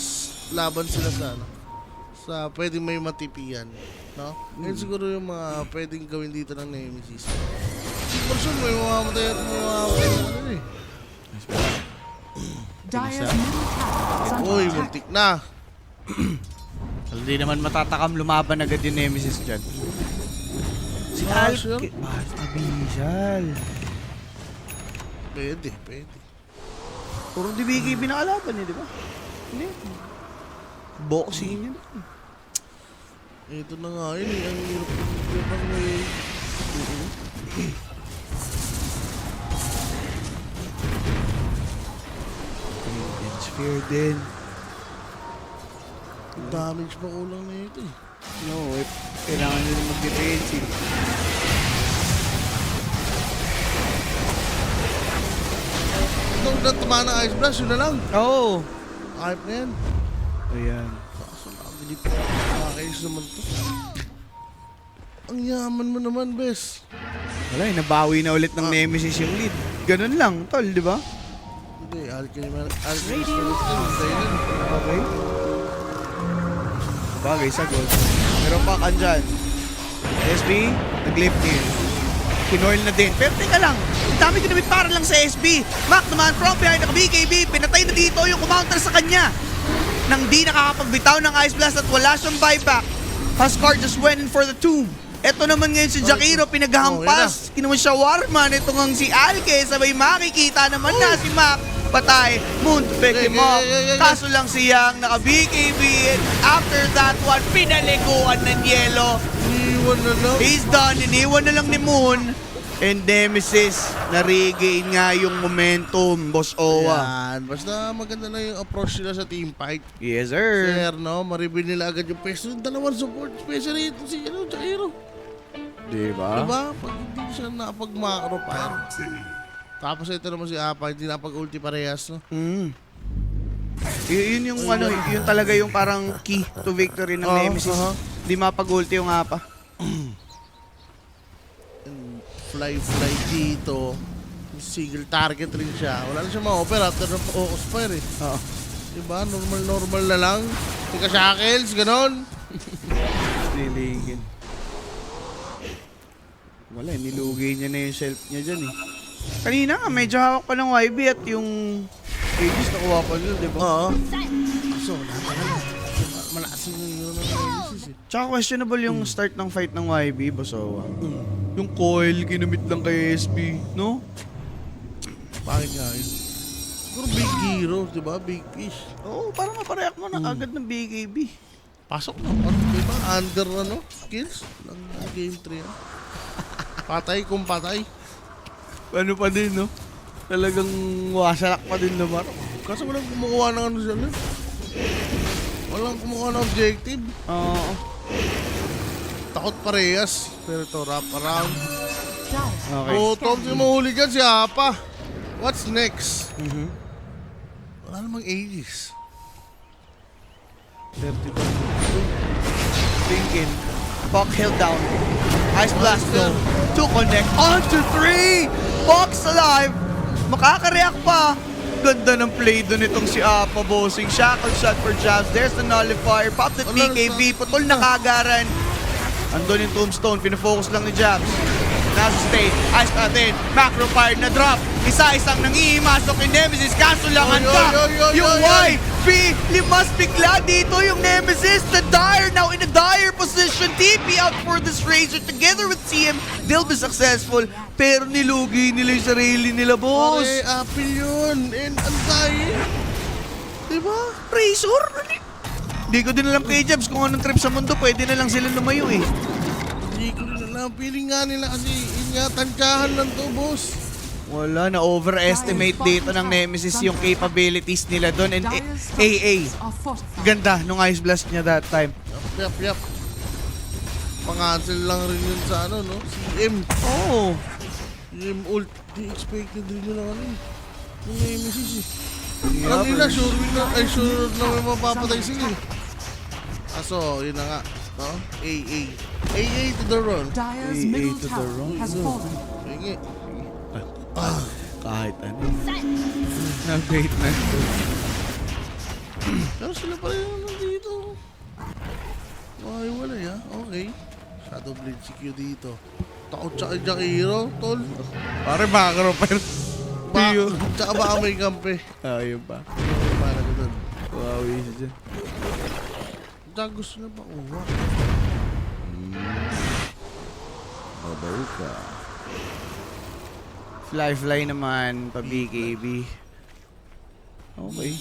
laban sila sa ano. Sa pwedeng may matipian. No? Ngayon siguro yung mga pwedeng gawin dito ng Nemesis. Si person may mamamatay at mamamatay na ano eh. Dire's middle tower is under Uy, attack. muntik na. Hindi naman matatakam lumaban agad yung Nemesis dyan. Si Sure. Alke. Basta Bizal. Pwede. Puro di BKB nakalaban eh, di ba? Hindi. Boxing yun. Ito na nga yun eh. Ang hirap ng way. Sphere din. Damage pa kulang na ito eh. No, kailangan nila mag-defensive. Itong natama ng Ice Blast, yun na lang. Oo. Hype na yan. Ayan. Kaso nakabilip ko. Nakakayos naman to. Ang yaman mo naman, bes. Wala eh, nabawi na ulit ng Nemesis yung lead. Ganun lang, tol, di ba? Hindi, Alchemy man. Alchemy man. Okay. Bagay sa goal. Pero pa andyan. SB, nag-lift in. Kinoil na din. Pero teka lang, ang dami ginamit para lang sa SB. Mac naman from behind naka-BKB. Pinatay na dito yung kumounter sa kanya. Nang di nakakapagbitaw ng Ice Blast at wala siyang buyback. Huskar just went in for the tomb. Ito naman ngayon si Jakiro, pinaghampas. Kinuha siya Warman. Ito ngang si Alke, sabay makikita naman na si Mac. Patay, Moon to pick him up. Kaso lang siyang naka-BKB. And after that one, pinaliguan ng Yelo. Iniwan na lang. He's done, iniwan na lang ni Moon. And Nemesis, na-regain nga yung momentum, Boss Owa. Yan. Basta maganda na yung approach nila sa team fight. Yes, sir. Sir, no? Maribil nila agad yung peso. Yung dalawang support. Especially ito si Jakiro. Diba? Diba? Pag hindi siya napag-macro pa. Tapos ito naman si Apa, hindi napag-ulti parehas, no? Yun yung ano, yun talaga yung parang key to victory ng Nemesis. Di mapag-ulti yung Apa. Fly dito. Single target rin siya. Wala na siya ma-offer after ng focus fire eh. Oo. Diba? Normal na lang. Tika shackles, ganon. Liligin. Wala, nilugi niya na yung self niya dyan eh. Kanina nga, medyo hawak pa ng YB at yung Aegis nakuha pa nila, di ba? Oo. So, malakas yung yun ng Nemesis eh. Tsaka questionable yung start ng fight ng YB, Basowa. Yung coil, kinumit lang kay SB, no? Bakit nga yun? Siguro big hero, di ba? Big fish. Oo, parang mapareak mo na agad ng BKB. Pasok na. Diba? Under kills ng game 3. Patay kung patay. Ano pa din, no? Talagang wasalak pa din naman. Kasi walang kumukuha ng ano siya. Walang kumukuha ng objective. Oo. Takot parehas. Pero ito, wrap around. Dire Okay. Oh, Tom, si mahuli dyan si Apa. What's next? Wala namang Aegis. 32. Thinking. Buck held down. Ice Blast though. 2 connect. On to 3! Fox alive! Makakareact pa! Ganda ng play doon itong si Apa bossing. Shackle shot for jabs. There's the nullifier. Pop that BKB. Putol na kagaran. Andun yung tombstone. Pinafocus lang ni Jabs. Nasa state. Ice natin. Macro fire na drop. Isa-isang nangihimasok kay Nemesis. Kaso lang handa. Yung YB. Limas bigla dito yung Nemesis. The Dire now in a dire position. Team MVP out for this Razor together with CM. They'll be successful. Pero nilugi nila yung sarili nila, boss. Pare, apple yun. And ang tayo. Diba? Razor? Hindi ko din alam kay Jabs kung anong trip sa mundo. Pwede na lang sila lumayo eh. Hindi ko rin alam. Feeling nga nila kasi tansyahan lang to, boss. Wala, na-overestimate dito ng Nemesis yung capabilities nila doon. And AA, ganda nung Ice Blast niya that time. Yap. Pangancel lang rin yun sa ano, no? CM. Oh, CM ult. Di expected rin yun ang ano eh. Yung Nemesis eh. Alam nila, sure na may mapapatay sila eh. Kaso, yun na nga. No? AA. AA to the run. Dyer's AA middle to the tower wrong has fallen. Hingi. kahit ano. Nag-bait na. Pero sila pa rin nandito. Wala ya. Okay. Shadow Blade CQ dito. Takot siya kay Jack Hero, tol. Pare makro pero Tsaka baka may kampe. ayun pa. Para ko dun. Wawi siya dyan. Jack gusto na pakuha. Babaw ka. Fly naman pa BKB. Okay.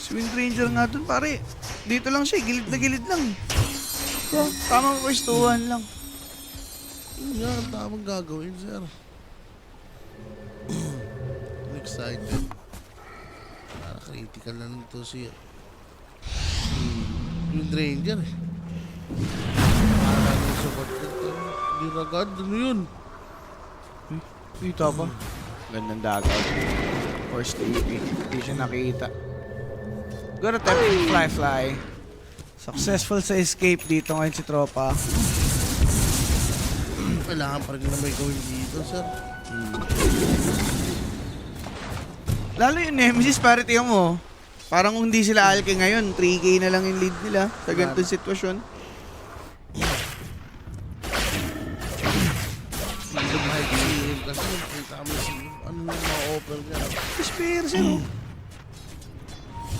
Swing Ranger nga dun pare. Dito lang siya, gilid na gilid lang. So, tamang pwestuhan lang. Yun nga, ang tamang gagawin, sir. I'm excited. Critical na nito si yung Ranger eh. Parang yung support nito. Hindi ragad, ano yun? Dito pa. Gandang dagat. Force TP. Hindi siya nakita. Good attempt to fly. Successful sa escape dito ngayon si Tropa. Kailangan pa rin na may gawin dito, sir. Lalo yung Nemesis, pare, tingnan mo. Parang kung hindi sila alke ngayon, 3K na lang yung lead nila sa ganitong sitwasyon. Kasi kita mo si ano yung mga offer niya. Disperser, oh.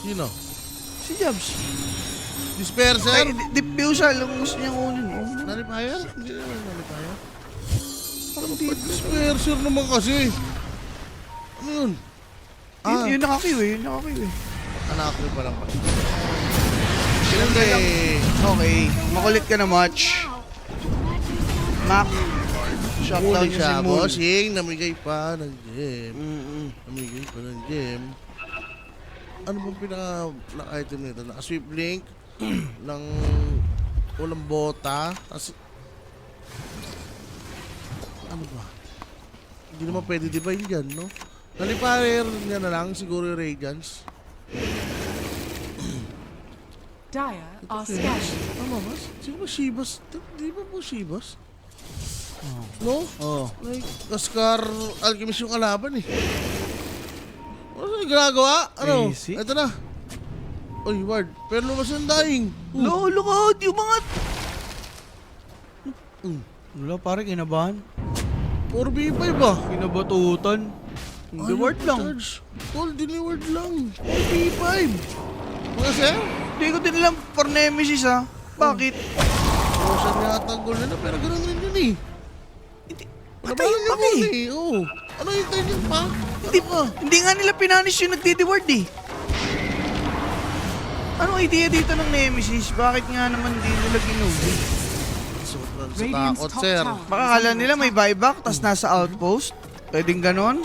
Sino? Si Jabs. Disperser? Ay, diffusal. Ang gusto niyang kunin. Oh. Nalipire? Hindi naman nalipire. Parang dito. Disperser naman kasi. Ano yun? Yun nakakiw eh. Yun nakakiw eh. Anak ko pa lang pala. Okay. Okay. Makulit ka na much. Mac. Shutdown Huli niya siya, si Moon. bossing. Namigay pa ng gem. Namigay pa ng gem. Ano bang pinaka-item nito? Naka-sweep link ng walang bota. Tapos, ano ba? Hindi naman pwede divine dyan, no? Naliparer niya na lang, siguro yung Radiance. Dyer are scanning. Tama ba? Siguro ba Shibas? Di ba po Shibas? No? Oh. Like, Oscar Alchemist yung kalaban eh. Ano yung ginagawa? Ano? Crazy. Ito na. Uy, Ward. Pero lumabas yung dying. Lo, look out! Yung mga... Wala, pare, kinabahan. 4v5 ba? Kinabatutan. Hindi, word lang. Tol, dini-word lang. 4v5. Mga sir? Hindi ko din alam for Nemesis, ha? Bakit? Ocean yata ang goal nila, pero ganun rin yun eh. Wala ba Patay yung pa goal eh. eh? Oo. Ano yung tayo yun pa? Hindi nga nila pinanis yung nagdi-word eh. Anong idea dito ng Nemesis? Bakit nga naman hindi nila ginuwi? Sobrang sa Radiant's takot, top sir. tower. Baka kala nila may buyback tas nasa outpost. Pwedeng ganon.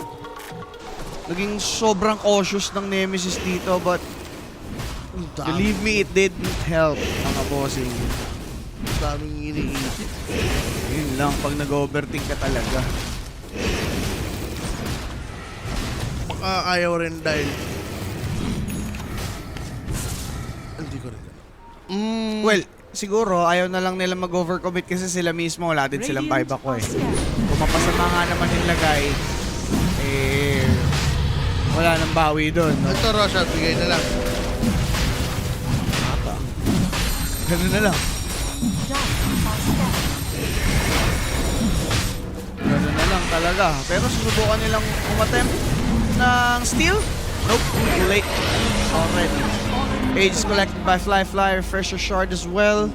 Naging sobrang cautious ng Nemesis dito but Ang dami. believe me, it didn't help mga bossing. Ang daming iniisip. Yun lang, pag nag-overthink ka talaga. Baka ayaw rin dahil... Hindi ko rin alam. Well, siguro ayaw na lang nila mag-overcommit kasi sila mismo wala din silang buyback ko eh. Kung mapasama nga naman yung lagay, eh, wala nang bawi doon. No? Ito, Roshan, bigay na lang. Ganun na lang. Ganun na lang talaga. Pero susubukan nilang umattempt ng steal? Nope, too late. Already. Aegis collected by Fly, Refresher Shard as well.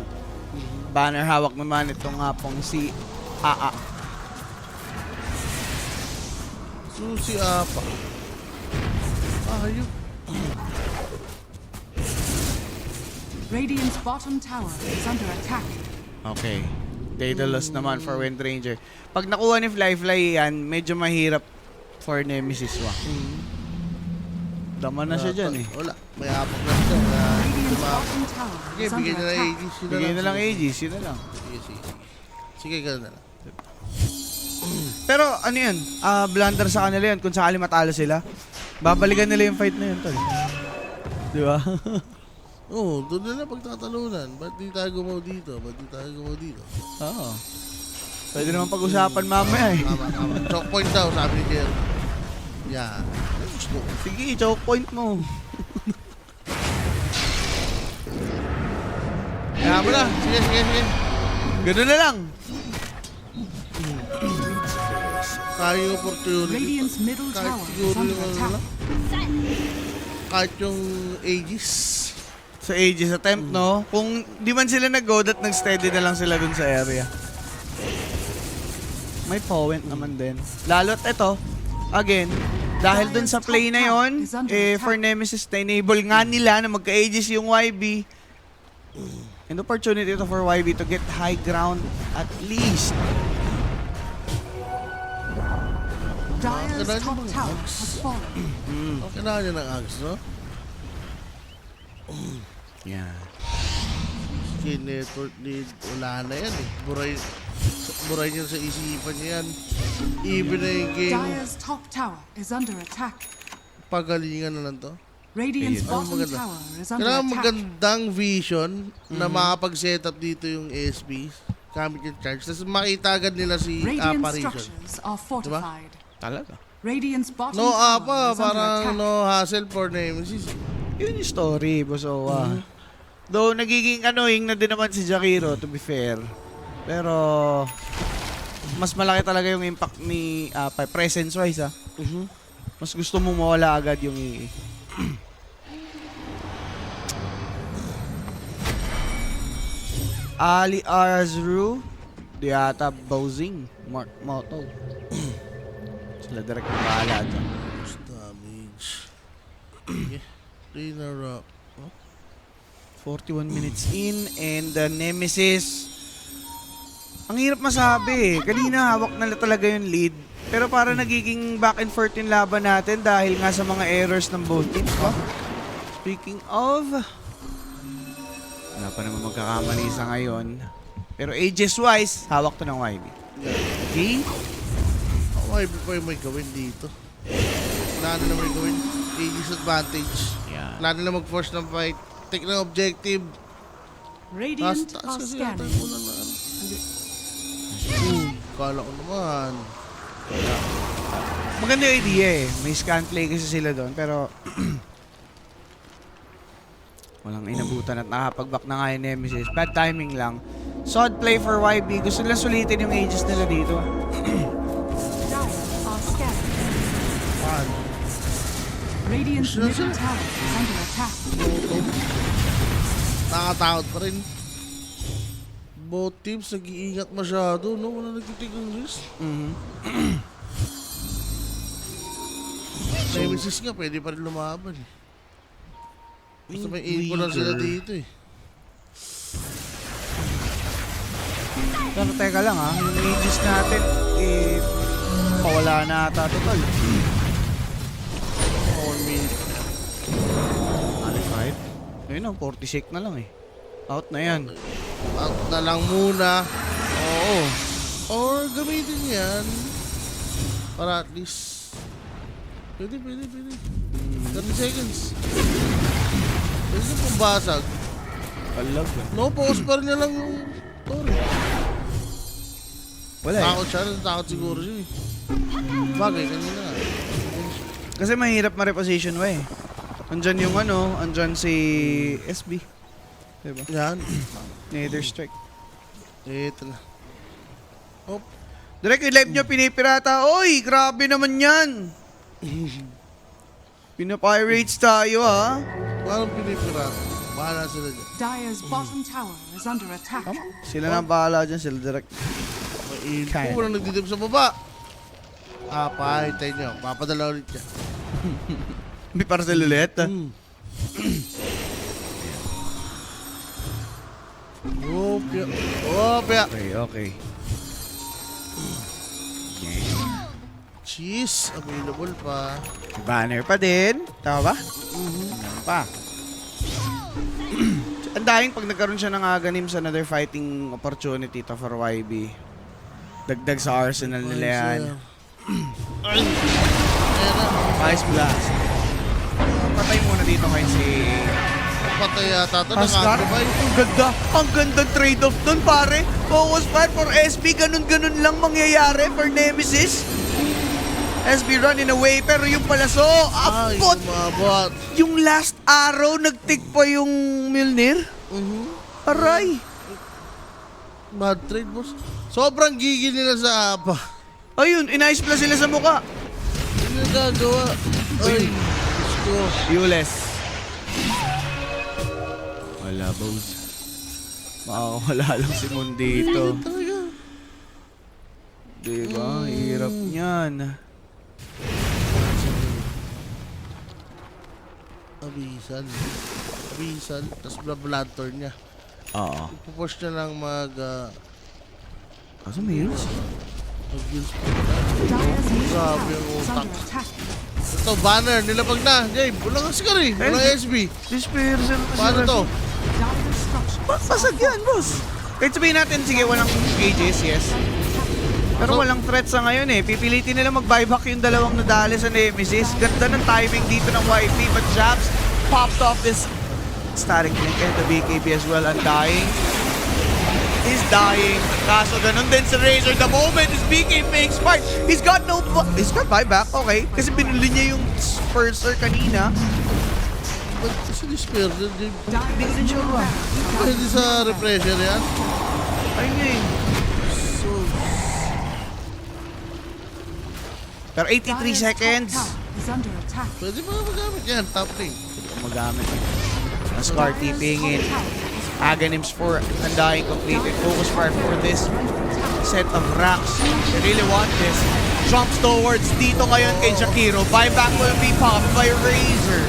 Banner hawak naman itong nga pong si AA. Susi apa. Ayun. Radiant's bottom tower is under attack. Okay. Daedalus naman for Wind Ranger. Pag nakuha ni Fly yan, medyo mahirap for Nemesis wa. Dama na siya dyan eh. Wala. May apak na siya. Radiant's bottom tower Sige, is bigyan under nyo na attack. Aegis. Bigay na lang Aegis, yun na lang. Sige. Sige, gano'n na lang. Pero ano yun, blunder sa kanila yun kung sakali matalo sila. Babalikan nila yung fight na yun, tol. Di ba? Oo, doon nila pagtatalunan. Ba't di tayo gumaw dito? Oo. Pwede naman pag-usapan mamaya eh. Tama. Choke point daw, sabi ni Jerry. Yan. Gusto ko. Sige, choke point mo. Kaya mo na. Sige. Ganun na lang. Kaya yung opportunity. Radiant's middle Kahit tower is siguro under yung ano attack. lang. Kahit yung Aegis. Sa Aegis attempt, no? Kung di man sila nag-go, that nag-steady na lang sila dun sa area. May point naman din. Lalo't ito, again, dahil dun sa play na yon, for Nemesis, na-enable nga nila na magka-Aegis yung YB. An opportunity ito for YB to get high ground at least. Dire's Ganun top yung tower Ags. has fallen. Okay na niya ng Ags, no? Yeah. Skin network lead. Wala na yan eh. Buray niya sa isipan niya yan. Even na yung game. Dire's top tower is under attack. Pagalingan na lang to. Radiant's Ayun. bottom Maganda. tower is under Kailangan attack. magandang vision na makapag-setup dito yung ASP. Gamit yung charge. Tapos makita agad nila si Radiant Apparition. structures are fortified. Talaga. Radiant's bottom No tower apa, is under parang attack. no hassle for Nemesis. Yun yung story, Bosowa. Though, nagiging annoying na din naman si Jakiro, to be fair. Pero, mas malaki talaga yung impact ni presence-wise, ah. Mas gusto mo mawala agad yung Ali Arazru, Diata Bowsing, Mark Moto. Sila direct na bahala dyan. Damage. Okay. Rock. 41 minutes in and the Nemesis. Ang hirap masabi eh. Kanina hawak na talaga yung lead. Pero para nagiging back and forth yung laban natin dahil nga sa mga errors ng both teams. Oh. Speaking of, wala pa naman magkakamali sa ngayon. Pero ages-wise, hawak to ng YB. Okay? Ay, pa yung may gawin dito. Wala na may gawin. Aegis advantage. Yeah. Wala na mag-force ng fight. Take na objective. Radiant Taas are kasi yata scanning. yung una na ano. Hindi. Kala ko naman. Maganda yung idea eh. May scan play kasi sila doon. Pero, walang inabutan at nakapag-back na nga yung Nemesis. Bad timing lang. Solid play for YB. Gusto nila sulitin yung ages nila dito. Dire are scanning. Paano? Radiant's Sure, middle sure. tower is under attack. Nakatakot pa rin. Both teams nag-iingat masyado, no? Wala nagtitig ng risk. Nemesis nga, pwede pa rin lumaban. Eh. Basta may info lang sila dito eh. Pero teka lang ha, yung ages natin, eh, pawala na ata total. 1 minute. 45? Ayun o, 46 na lang eh. Out na yan. Out na lang muna. Oo. Or gamitin yan. Para at least. Pwede. 30 seconds. Pwede yung pambasag. Palag. No, pause pa rin niya lang yung Tori. Wala eh. Takot siya. Takot siguro siya eh. Bagay, kanina nga. Kasi mahirap ma-reposition mo eh. Andyan yung ano, andyan si SB. Diba? Yan. Nether Strike. Ito na. Oh. Direct yung live nyo, pinipirata. Oy, grabe naman yan. Pinapirates tayo ha. Parang pinipirata. Bahala sila dyan. Dire's bottom tower is under attack. Sila na ang bahala dyan, sila direct. May info, Kaya. walang nagdidip sa baba. Pahintay nyo. Papadala ulit yan. May parcel ulit. Opya. Opya. Okay. Cheese. Available pa. Banner pa din. Tama ba? Ano pa? Ang daing pag nagkaroon siya ng aganim sa another fighting opportunity to for YB. Dagdag sa arsenal nila yan. Ay. Ayan na. Ice Blast. Patay muna dito kayo si Patay yata ito. Ascar. Naka-revive. Ang ganda. Ang gandang trade-off dun, pare. Focus fire for SB. Ganun-ganun lang mangyayari for Nemesis. SB running away, pero yung palaso, Ay, abot! umabot. Yung last arrow, nagtik pa yung Mjolnir. Aray! Bad trade, boss. Sobrang gigil nila sa apa. Ayun, in-ice plus sila sa mukha. Ano yung gagawa? Ay, gusto. Ules. Wala, boss. Makakawala lang si Moon dito. Talaga. Diba? Hirap niyan. Abisan. Abisan. Tapos blablantor niya. Oo. Ipupush niya lang Kaso may heals. mag-build. Dire's middle Grabe tower ang is utak. under attack. Ito, banner. Nilapag na. Jay, wala ka sikar eh. Wala SB. Dispersal. Paano to? Dire's structures. Pasag yan, boss. Kahit sabihin natin, sige, walang cages, yes. Pero walang threat sa ngayon eh. Pipilitin nila mag-buyback yung dalawang nadali sa Nemesis. Ganda ng timing dito ng YP, but Jabs popped off this static link and the BKB as well, undying. He's dying. Kaso ganun din sa Razor. The moment his BKB makes smart, he's got buyback, okay. Kasi binuli niya yung Spurser kanina. Ba't kasi dispersion, Jay? Dire's Hindi sure ba? Pwede sa refresher yan? Ayun nga eh. So, Pero 83 Dire's seconds. top tower is under attack. pwede ba magamit yan? Top lane. Magamit. Ascar Dire's TPing top in. tower is Aghanims for Undying completed. Focus fire for this set of racks. They really want this. Jumps towards dito ngayon kay Jakiro. Buyback will be popped by Razor.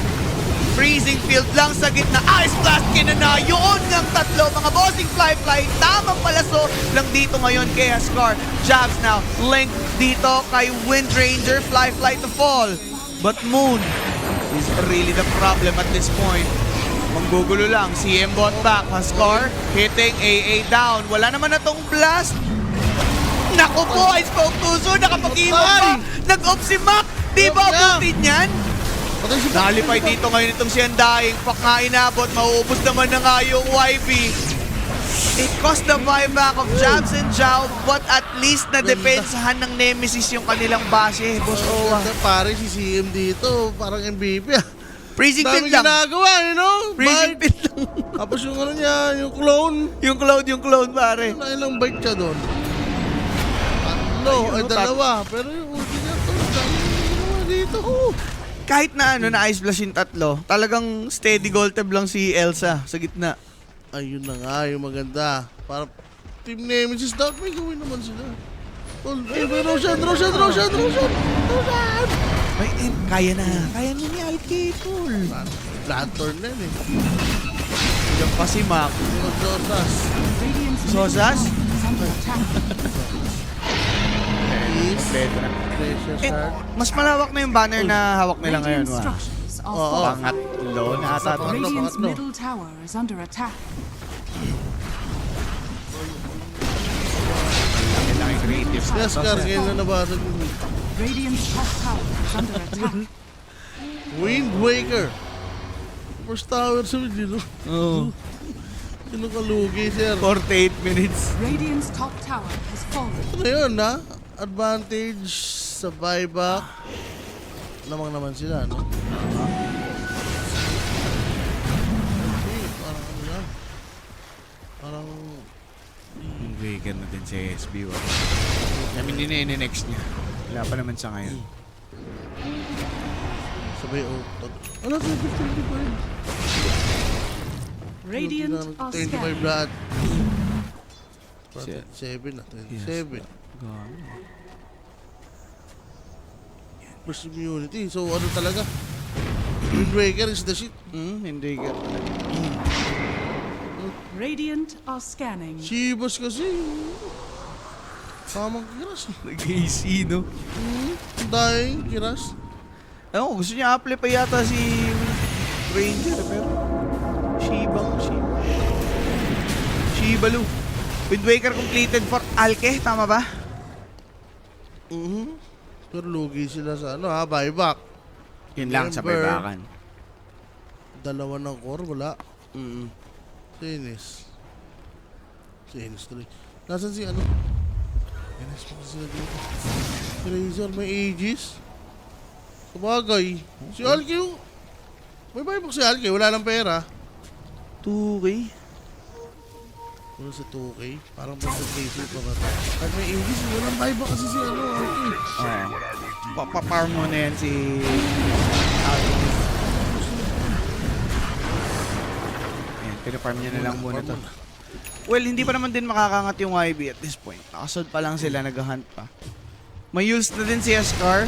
Freezing field lang sa gitna. Ice Blast kinana. Yun ng tatlo. Mga bossing fly. Tamang palaso lang dito ngayon kay Ascar. Jabs now. Link dito kay Wind Ranger. Fly to fall. But Moon is really the problem at this point. Manggugulo lang. CM bot back. Ascar hitting AA down. Wala naman na tong blast. Naku po, I spoke too soon. Nakapag-iwan pa. Nag-off si Mac. Di ba abutin yan? Patay si Nalipay dito ngayon itong si Undying. Pak nga inabot. Mauubos naman na nga yung YB. It cost the buyback of Jabs and Zhao, but at least na-depensahan ng Nemesis yung kanilang base. Boss Owa. Ganda, pare si CM dito. Parang MVP ah. Freezing Dami pit lang. ginagawa, you know? Freezing Bite. pit lang. Tapos yung ano niya, yung clone. yung clone, pare. Wala ilang bite siya doon. Tatlo, ay dalawa. Pero yung ulti niya to, dami ginawa dito. Kahit na na Ice Blast yung tatlo, talagang steady gold tab lang si Elsa sa gitna. Ayun na nga, yung maganda. Para Team Nemesis dapat may gawin naman sila. May Roshan! Ay, kaya na ni Alki, tol. Lantern na yun eh. Diyan pa si Mac. Yung Josas. Radiant's middle Sosas? tower is under attack. Is. Kompleto na. Precious Eh, Heart. mas malawak na yung banner na hawak nila ngayon, Radiant wa. structures are Oo. falling. Pangatlo na ata. to. Radiant's pangatlo. middle tower is under attack. Kailangan creative. Yes, Car, ngayon na nabasag yun. Radiant's top tower is under attack. Wind Waker. First tower sa video. Oo. Sino kalugi, sir? 48 minutes. Radiant's top tower has fallen. Ano yun, ha? Advantage sa buyback. Lamang naman sila, no? Okay, parang ano yan? Parang... Vegan na din si SB. Kami din next niya. Wala pa naman sa ngayon. Sabay utot. Ano, 50 pa rin. Radiant are 25 scanning. lahat. 27 na, 27. Burst immunity. So ano talaga? Wind Waker is the shit. Hindi ka. Radiant are scanning. Shibas kasi. Tamang kiras. Nag-AC, no? Dahil kiras. Ewan ko, gusto niya apply pa yata si Ranger, pero Shibalu. Wind Waker completed for Alke, tama ba? Pero lugi sila sa ano ha, buyback. Yun lang sa Remember. paybakan. Dalawa ng core, wala. Sinis 3. Nasaan si ano? Sinis pa kasi sila dito. Si Razor, may Aegis. Sabagay. Si Alki yung... May buyback si Alki, wala lang pera. 2K? Wala sa 2K. Parang pag-casing pa ba? Kahit may Aegis, walang buyback kasi si ano, Alki. Papapower mo na yan si Alke. Ayan, pinaparm niya na lang muna to. Well, hindi pa naman din makakangat yung YB at this point. Nakasod pa lang sila, nag-hunt pa. May use na din si Escar.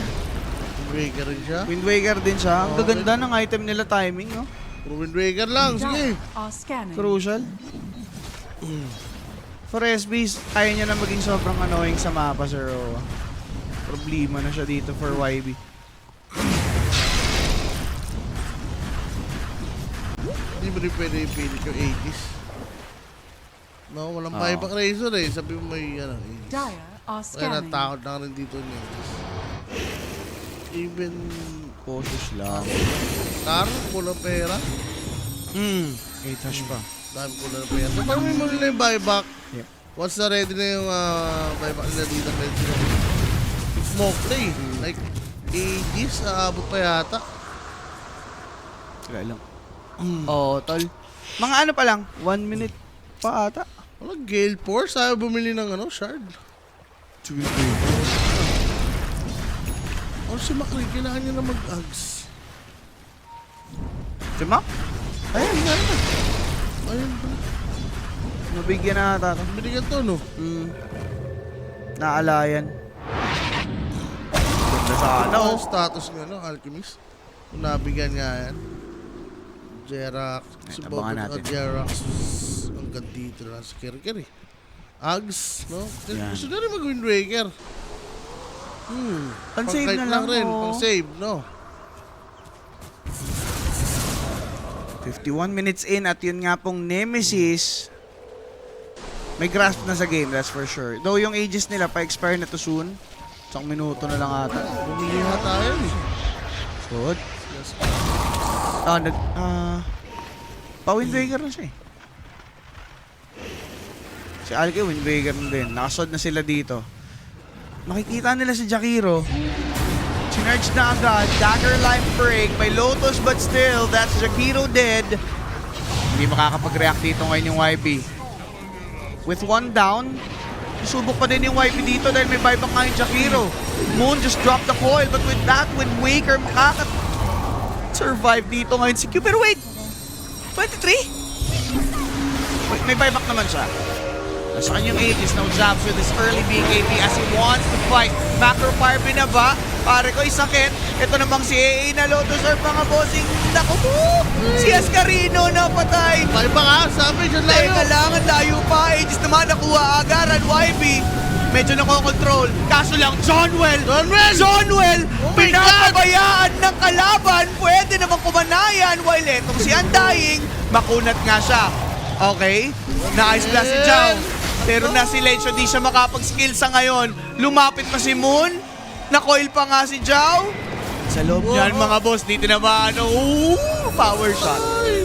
Windbreaker rin siya. Wind Waker din siya. Ang gaganda ng item nila timing, no? Puro Windbreaker lang, sige. Dire are scanning. Crucial. For SBs, kaya niya na maging sobrang annoying sa mapa, Sir Roa. Problema na siya dito for YB. Hindi mo rin pwede ipilit yung 80s. No, walang buyback Razor eh. Sabi mo may ano, 80s. Dire are Kaya scanning. natakot na rin dito niya. Even Cautious lang. car, pula pera. 8 hash pa. Dami pula na pera. So, parang may muli na yung buyback. Yep. Once na ready na yung buyback nila dito, pwede sila smoke play. Like, 80s, aabot pa yata. Wala lang. Oo, tol. Mga ano pa lang, 1 minute pa ata. Wala, Gale Force. Ayaw bumili ng ano, shard. O si Macri, kailangan niya na mag-ags. Si Mac? Ayun, nga naman. Ayun pala. Nabigyan na ata ako. Binigyan to, no? Naalayan. Ganda sana, Ano oh. ang status nga, no? Alchemist. Kung nabigyan nga yan. Jerax. Ayan, abangan natin. Jerax. Ang dito na si Kirker, eh. Ags, no? Yan. Gusto na rin mag-Wind Waker. Pan-save Pang-kite na lang, rin. oh. Pang-save, no? 51 minutes in at yun nga pong Nemesis. May grasp na sa game, that's for sure. Though yung ages nila pa-expire na to soon. Isang minuto na lang ata. Bumiliha tayo, eh. Good. Yes. Pa-Wind Waker na siya eh. Si Alke, Wind Waker na din. Nakasod na sila dito. Makikita nila si Jakiro. Sinerge na agad. Dagger line break. May Lotus but still, that's Jakiro dead. Hindi makakapag-react dito ngayon yung YB. With 1 down, susubok pa din yung YB dito dahil may buyback nga yung Jakiro. Moon just dropped the coil but with that, Wind Waker survive dito ngayon si Q. Pero wait! 23? Wait, may buyback naman siya. Nasa kanyang ages, no jobs with his early BKB as he wants to fight. Macro fire binaba. Pare ko, isakit. Ito namang si AA na Lotus Orb mga bossing. Naku po! Si Ascarino na patay. Buyback ha? Sabi, dyan layo. Teka lang, ang layo pa. Aegis naman nakuha agaran. YB. Medyo nakokontrol. Kaso lang, Johnwell! Johnwell! Oh my Pinapabayaan ng kalaban. Pwede namang kumanayan. While etong si Undying, makunat nga siya. Okay? Na-ice blast si Jao. Pero na silencio, di siya makapag-skill sa ngayon. Lumapit pa si Moon. Na-coil pa nga si Jao. Sa loob niyan, mga boss, dito naman. Power shot.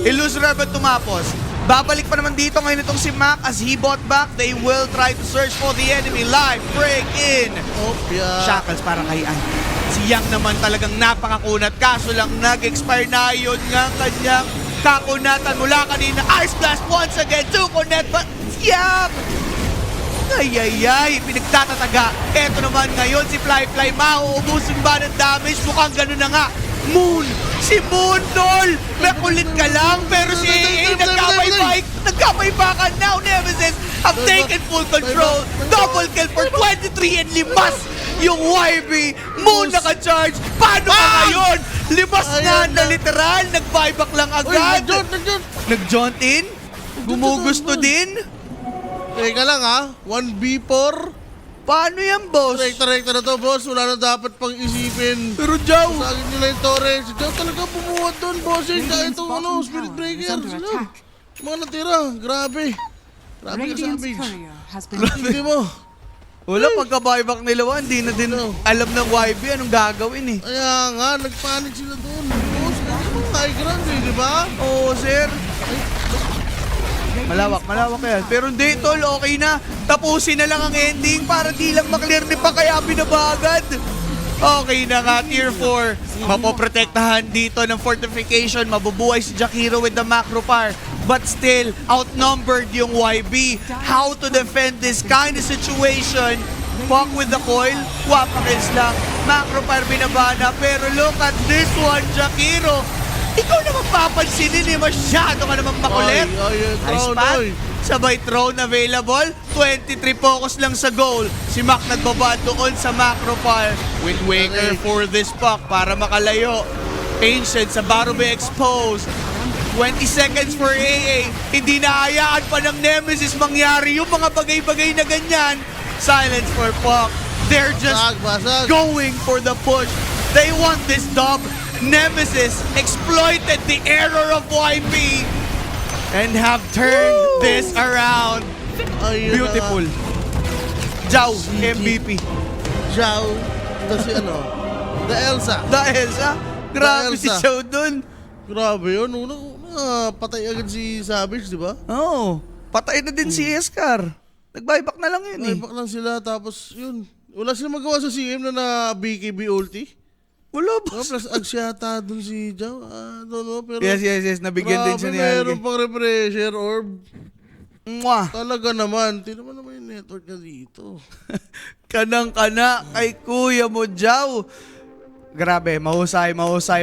Illusory Orb at tumapos. Babalik pa naman dito ngayon itong si Mac as he bought back. They will try to search for the enemy. Live break in. Opya. Shackles para kay An. Si Yang naman talagang napakakunat. Kaso lang nag-expire na yun nga kanyang kakunatan mula kanina. Ice Blast once again to connect. But Yang! Ayayay, pinagtatataga. Eto naman ngayon si Fly mauubusin ba ng damage? Mukhang ganun na nga. Moon Si Moondol! Makulit ka lang, pero si AA nagkamay-bakan now. Nemesis have taken full control. Double kill for 23 and limas yung YB. Moon naka-charge. Paano ka ngayon? Limas na Ayan na. literal. Nag-buyback lang Uy, agad. nandiyan. Nag-jaunt in. Gumugusto din. Teka lang ha, 1v4. Paano yan, boss? Rekta na to, boss. Wala na dapat pang isipin. Pero Jow, Sagin nila yung torre. Si Joe talaga bumuhat doon, bossing. Dahil itong Radiant's Spirit bottom tower is Breaker. under Sila. attack. Mga natira. Grabe. Grabe ka Radiant's savage. courier has been Hindi mo. wala pagka-buyback nila, hindi na din alam ng YB anong gagawin eh. Kaya nga, nagpanik sila doon. Boss, hindi mo high ground eh, di ba? Oo, sir. Malawak yan. Pero hindi, tol, okay na. Tapusin na lang ang ending para di lang maklear ni pa kaya binabagad. Okay na nga, tier 4. Mapoprotektahan dito ng fortification. Mabubuhay si Jakiro with the macropar. But still, outnumbered yung YB. How to defend this kind of situation? Walk with the coil, wapakins lang. Macropar binabana, pero look at this one, Jakiro. Ikaw naman papansinin eh, masyado ka naman makulit. Nice Crown, spot. oy. Sabay throne available. 23 focus lang sa goal. Si Mac nagbaba doon sa macropar. Windwaker Okay. for this puck para makalayo. Ancient sa Barube exposed. 20 seconds for AA. Hindi naayaan pa ng Nemesis mangyari yung mga bagay-bagay na ganyan. Silence for Puck. They're just Basag. going for the push. They want this dub. Nemesis exploited the error of YB and have turned this around. Ayun Beautiful. Jow, MVP. Zhao. Kasi ano, the Elsa. Dahil sa grabe si Elsa. Jow dun. Grabe yun. Una, patay agad si Savage, di ba? Oo. Patay na din si Escar. Nag-buyback na lang yun eh. Naibak lang sila, tapos yun. Wala silang magawa sa CM na BKB ulti. Wala No, boss. plus ags yata dun si Zhao. Don't know, pero... Yes. Nabigyan din siya ni meron Alge. pang refresher orb. Mwah. Talaga naman. Tingnan mo naman yung network niya dito. Kanang-kana kay kuya mo, Jow. Grabe, mahusay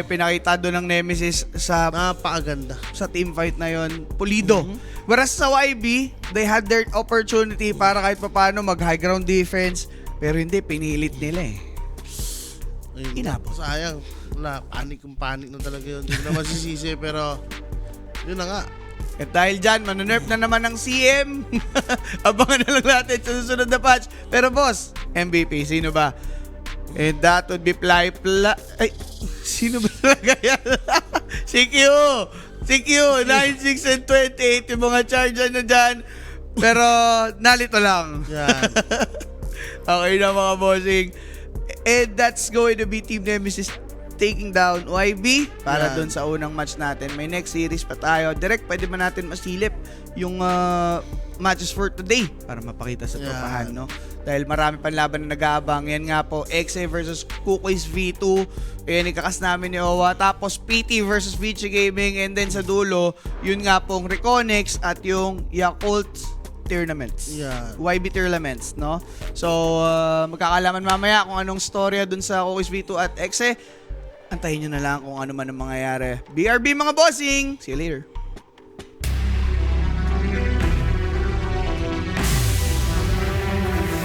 pinakita doon ng Nemesis sa Napakaganda. team fight na yon. Pulido. Whereas sa YB, they had their opportunity para kahit papaano mag high ground defense, pero hindi, pinilit nila eh. Ayun, Inabot. sayang. Wala, panik na talaga yun. Hindi ko na masisisi, pero yun na nga. At dahil dyan, manunerf na naman ng CM. Abangan na lang natin sa susunod na patch. Pero boss, MVP, sino ba? And that would be Ay, sino ba talaga yan? si Q, 96 and 28, yung mga charger na dyan. Pero, nalito lang. Yan. Okay na mga bossing. And that's going to be Team Nemesis taking down YB para Yan. doon sa unang match natin. May next series pa tayo. Direct, pwede ba natin masilip yung matches for today para mapakita sa Yan. tropahan, no? Dahil marami pang laban na nag-aabang. Yan nga po, XA versus Cookies V2. Ayan, ikakas namin ni Owa. Tapos PT versus Vici Gaming. And then sa dulo, yun nga pong Reconnects at yung Yakult tournaments. Yan. YB tournaments, no? So, magkakalaman mamaya kung anong storya dun sa Cookies V2 at XA. Antayin nyo na lang kung ano man ang mangyayari. BRB mga bossing! See you later.